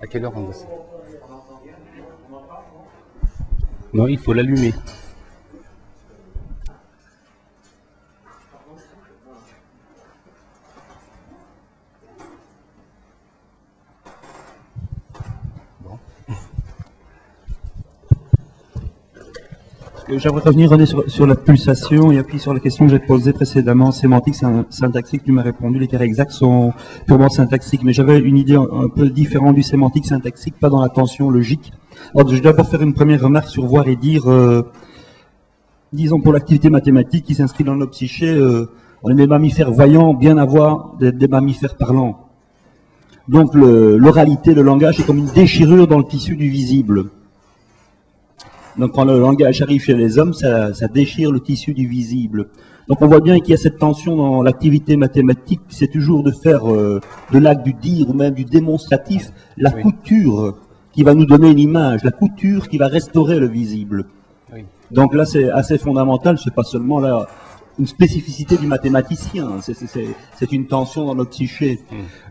A: À quelle heure on bosse?
H: Non, il faut l'allumer.
D: J'aimerais revenir René, sur la pulsation et puis sur la question que j'ai posée précédemment, sémantique, syntaxique. Tu m'as répondu, les carrés exacts sont purement syntaxiques, mais j'avais une idée un peu différente du sémantique syntaxique, pas dans la tension logique. Alors, je vais d'abord faire une première remarque sur voir et dire, disons pour l'activité mathématique qui s'inscrit dans nos psychés, on est des mammifères voyants bien avoir des mammifères parlants. Donc l'oralité, le langage est comme une déchirure dans le tissu du visible. Donc quand le langage arrive chez les hommes, ça déchire le tissu du visible. Donc on voit bien qu'il y a cette tension dans l'activité mathématique, c'est toujours de faire de l'acte du dire ou même du démonstratif, la couture qui va nous donner une image, la couture qui va restaurer le visible. Oui. Donc là c'est assez fondamental, c'est pas seulement là une spécificité du mathématicien, c'est une tension dans notre psyché.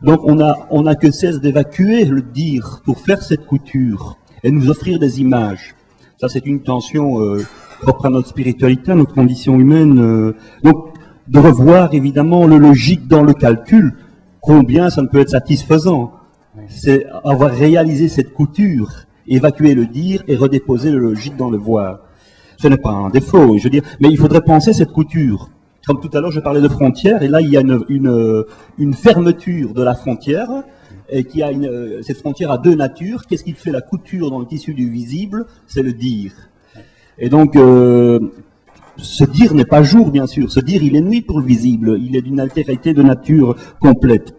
D: Donc on n'a que cesse d'évacuer le dire pour faire cette couture et nous offrir des images. Ça, c'est une tension propre à notre spiritualité, à notre condition humaine. Donc, de revoir évidemment le logique dans le calcul, combien ça ne peut être satisfaisant. C'est avoir réalisé cette couture, évacuer le dire et redéposer le logique dans le voir. Ce n'est pas un défaut, je veux dire, mais il faudrait penser cette couture. Comme tout à l'heure, je parlais de frontières, et là, il y a une fermeture de la frontière et qui a cette frontière à deux natures. Qu'est-ce qui fait la couture dans le tissu du visible? C'est le dire. Et donc, ce dire n'est pas jour, bien sûr. Ce dire, il est nuit pour le visible. Il est d'une altérité de nature complète.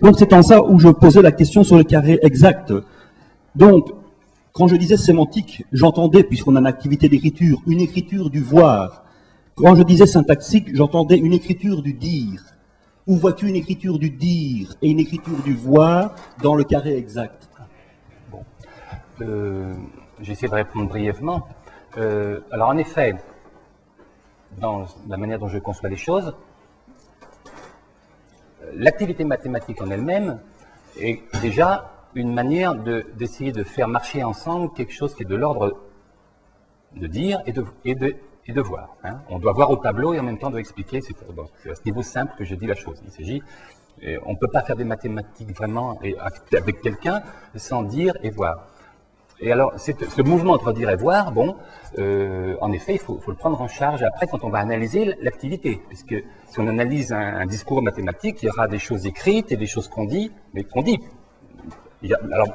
D: Donc, c'est en ça où je posais la question sur le carré exact. Donc, quand je disais sémantique, j'entendais, puisqu'on a une activité d'écriture, une écriture du voir. Quand je disais syntaxique, j'entendais une écriture du dire. Où vois-tu une écriture du dire et une écriture du voir dans le carré exact?
A: Bon. J'essaie de répondre brièvement. Alors, en effet, dans la manière dont je conçois les choses, l'activité mathématique en elle-même est déjà une manière d'essayer de faire marcher ensemble quelque chose qui est de l'ordre de dire et de voir. Hein. On doit voir au tableau et en même temps doit expliquer. C'est à ce niveau simple que je dis la chose. Il s'agit, on ne peut pas faire des mathématiques vraiment avec quelqu'un sans dire et voir. Et alors, ce mouvement entre dire et voir, bon, en effet, il faut le prendre en charge après quand on va analyser l'activité. Puisque si on analyse un discours mathématique, il y aura des choses écrites et des choses qu'on dit, mais qu'on dit. Alors,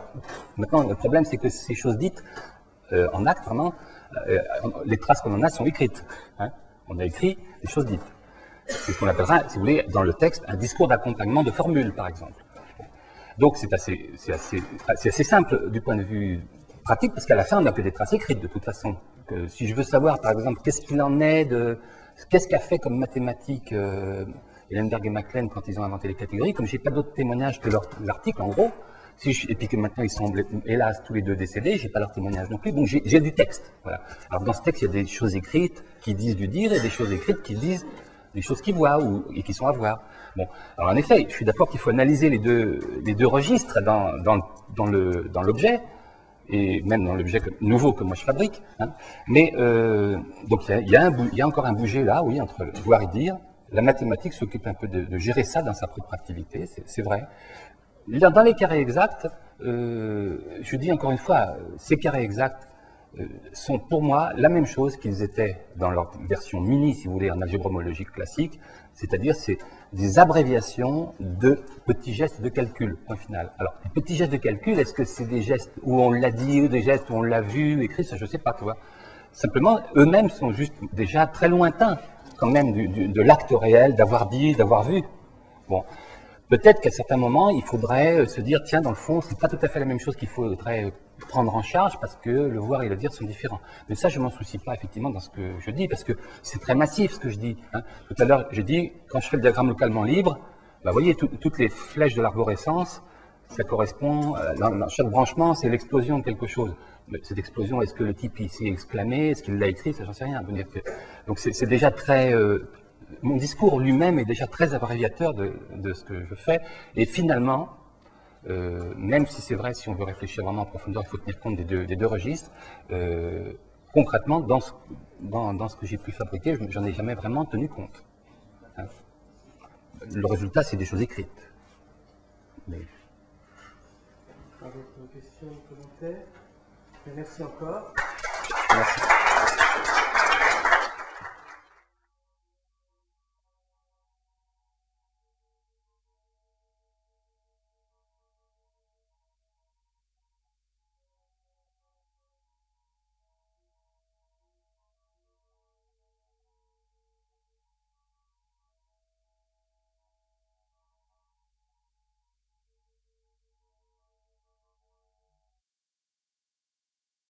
A: maintenant, le problème, c'est que ces choses dites en acte, vraiment, les traces qu'on en a sont écrites. Hein. On a écrit des choses dites. C'est ce qu'on appellera, si vous voulez, dans le texte, un discours d'accompagnement de formules, par exemple. Donc, c'est assez simple du point de vue pratique, parce qu'à la fin, on n'a que des traces écrites, de toute façon. Si je veux savoir, par exemple, qu'est-ce qu'il en est qu'est-ce qu'a fait comme mathématique Ellenberg et MacLean quand ils ont inventé les catégories, comme je n'ai pas d'autres témoignages que l'article, en gros, et puis que maintenant ils semblent, hélas, tous les deux décédés, je n'ai pas leur témoignage non plus, donc j'ai du texte. Voilà. Alors dans ce texte, il y a des choses écrites qui disent du dire et des choses écrites qui disent des choses qu'ils voient et qui sont à voir. Bon. Alors en effet, je suis d'accord qu'il faut analyser les deux registres dans l'objet, et même dans l'objet nouveau que moi je fabrique. Hein. Mais donc il y a encore un bouger là, oui, entre voir et dire. La mathématique s'occupe un peu de gérer ça dans sa propre activité, c'est vrai. Dans les carrés exacts, je dis encore une fois, ces carrés exacts sont pour moi la même chose qu'ils étaient dans leur version mini, si vous voulez, en algèbre homologique classique, c'est-à-dire c'est des abréviations de petits gestes de calcul, point final. Alors, les petits gestes de calcul, est-ce que c'est des gestes où on l'a dit, ou des gestes où on l'a vu, écrit, ça je ne sais pas, tu vois. Simplement, eux-mêmes sont juste déjà très lointains, quand même, de l'acte réel, d'avoir dit, d'avoir vu. Bon. Peut-être qu'à certains moments, il faudrait se dire, tiens, dans le fond, c'est pas tout à fait la même chose qu'il faudrait prendre en charge parce que le voir et le dire sont différents. Mais ça, je m'en soucie pas, effectivement, dans ce que je dis, parce que c'est très massif, ce que je dis. Hein. Tout à l'heure, j'ai dit, quand je fais le diagramme localement libre, bah, vous voyez, toutes les flèches de l'arborescence, ça correspond, dans chaque branchement, c'est l'explosion de quelque chose. Mais cette explosion, est-ce que le type ici est exclamé, est-ce qu'il l'a écrit, ça, j'en sais rien. Donc, c'est déjà très... mon discours lui-même est déjà très abréviateur de ce que je fais. Et finalement, même si c'est vrai, si on veut réfléchir vraiment en profondeur, il faut tenir compte des deux registres. Concrètement, dans ce que j'ai pu fabriquer, j'en ai jamais vraiment tenu compte. Hein. Le résultat, c'est des choses écrites. Mais...
B: Pas d'autres questions, commentaires? Merci encore.
A: Merci.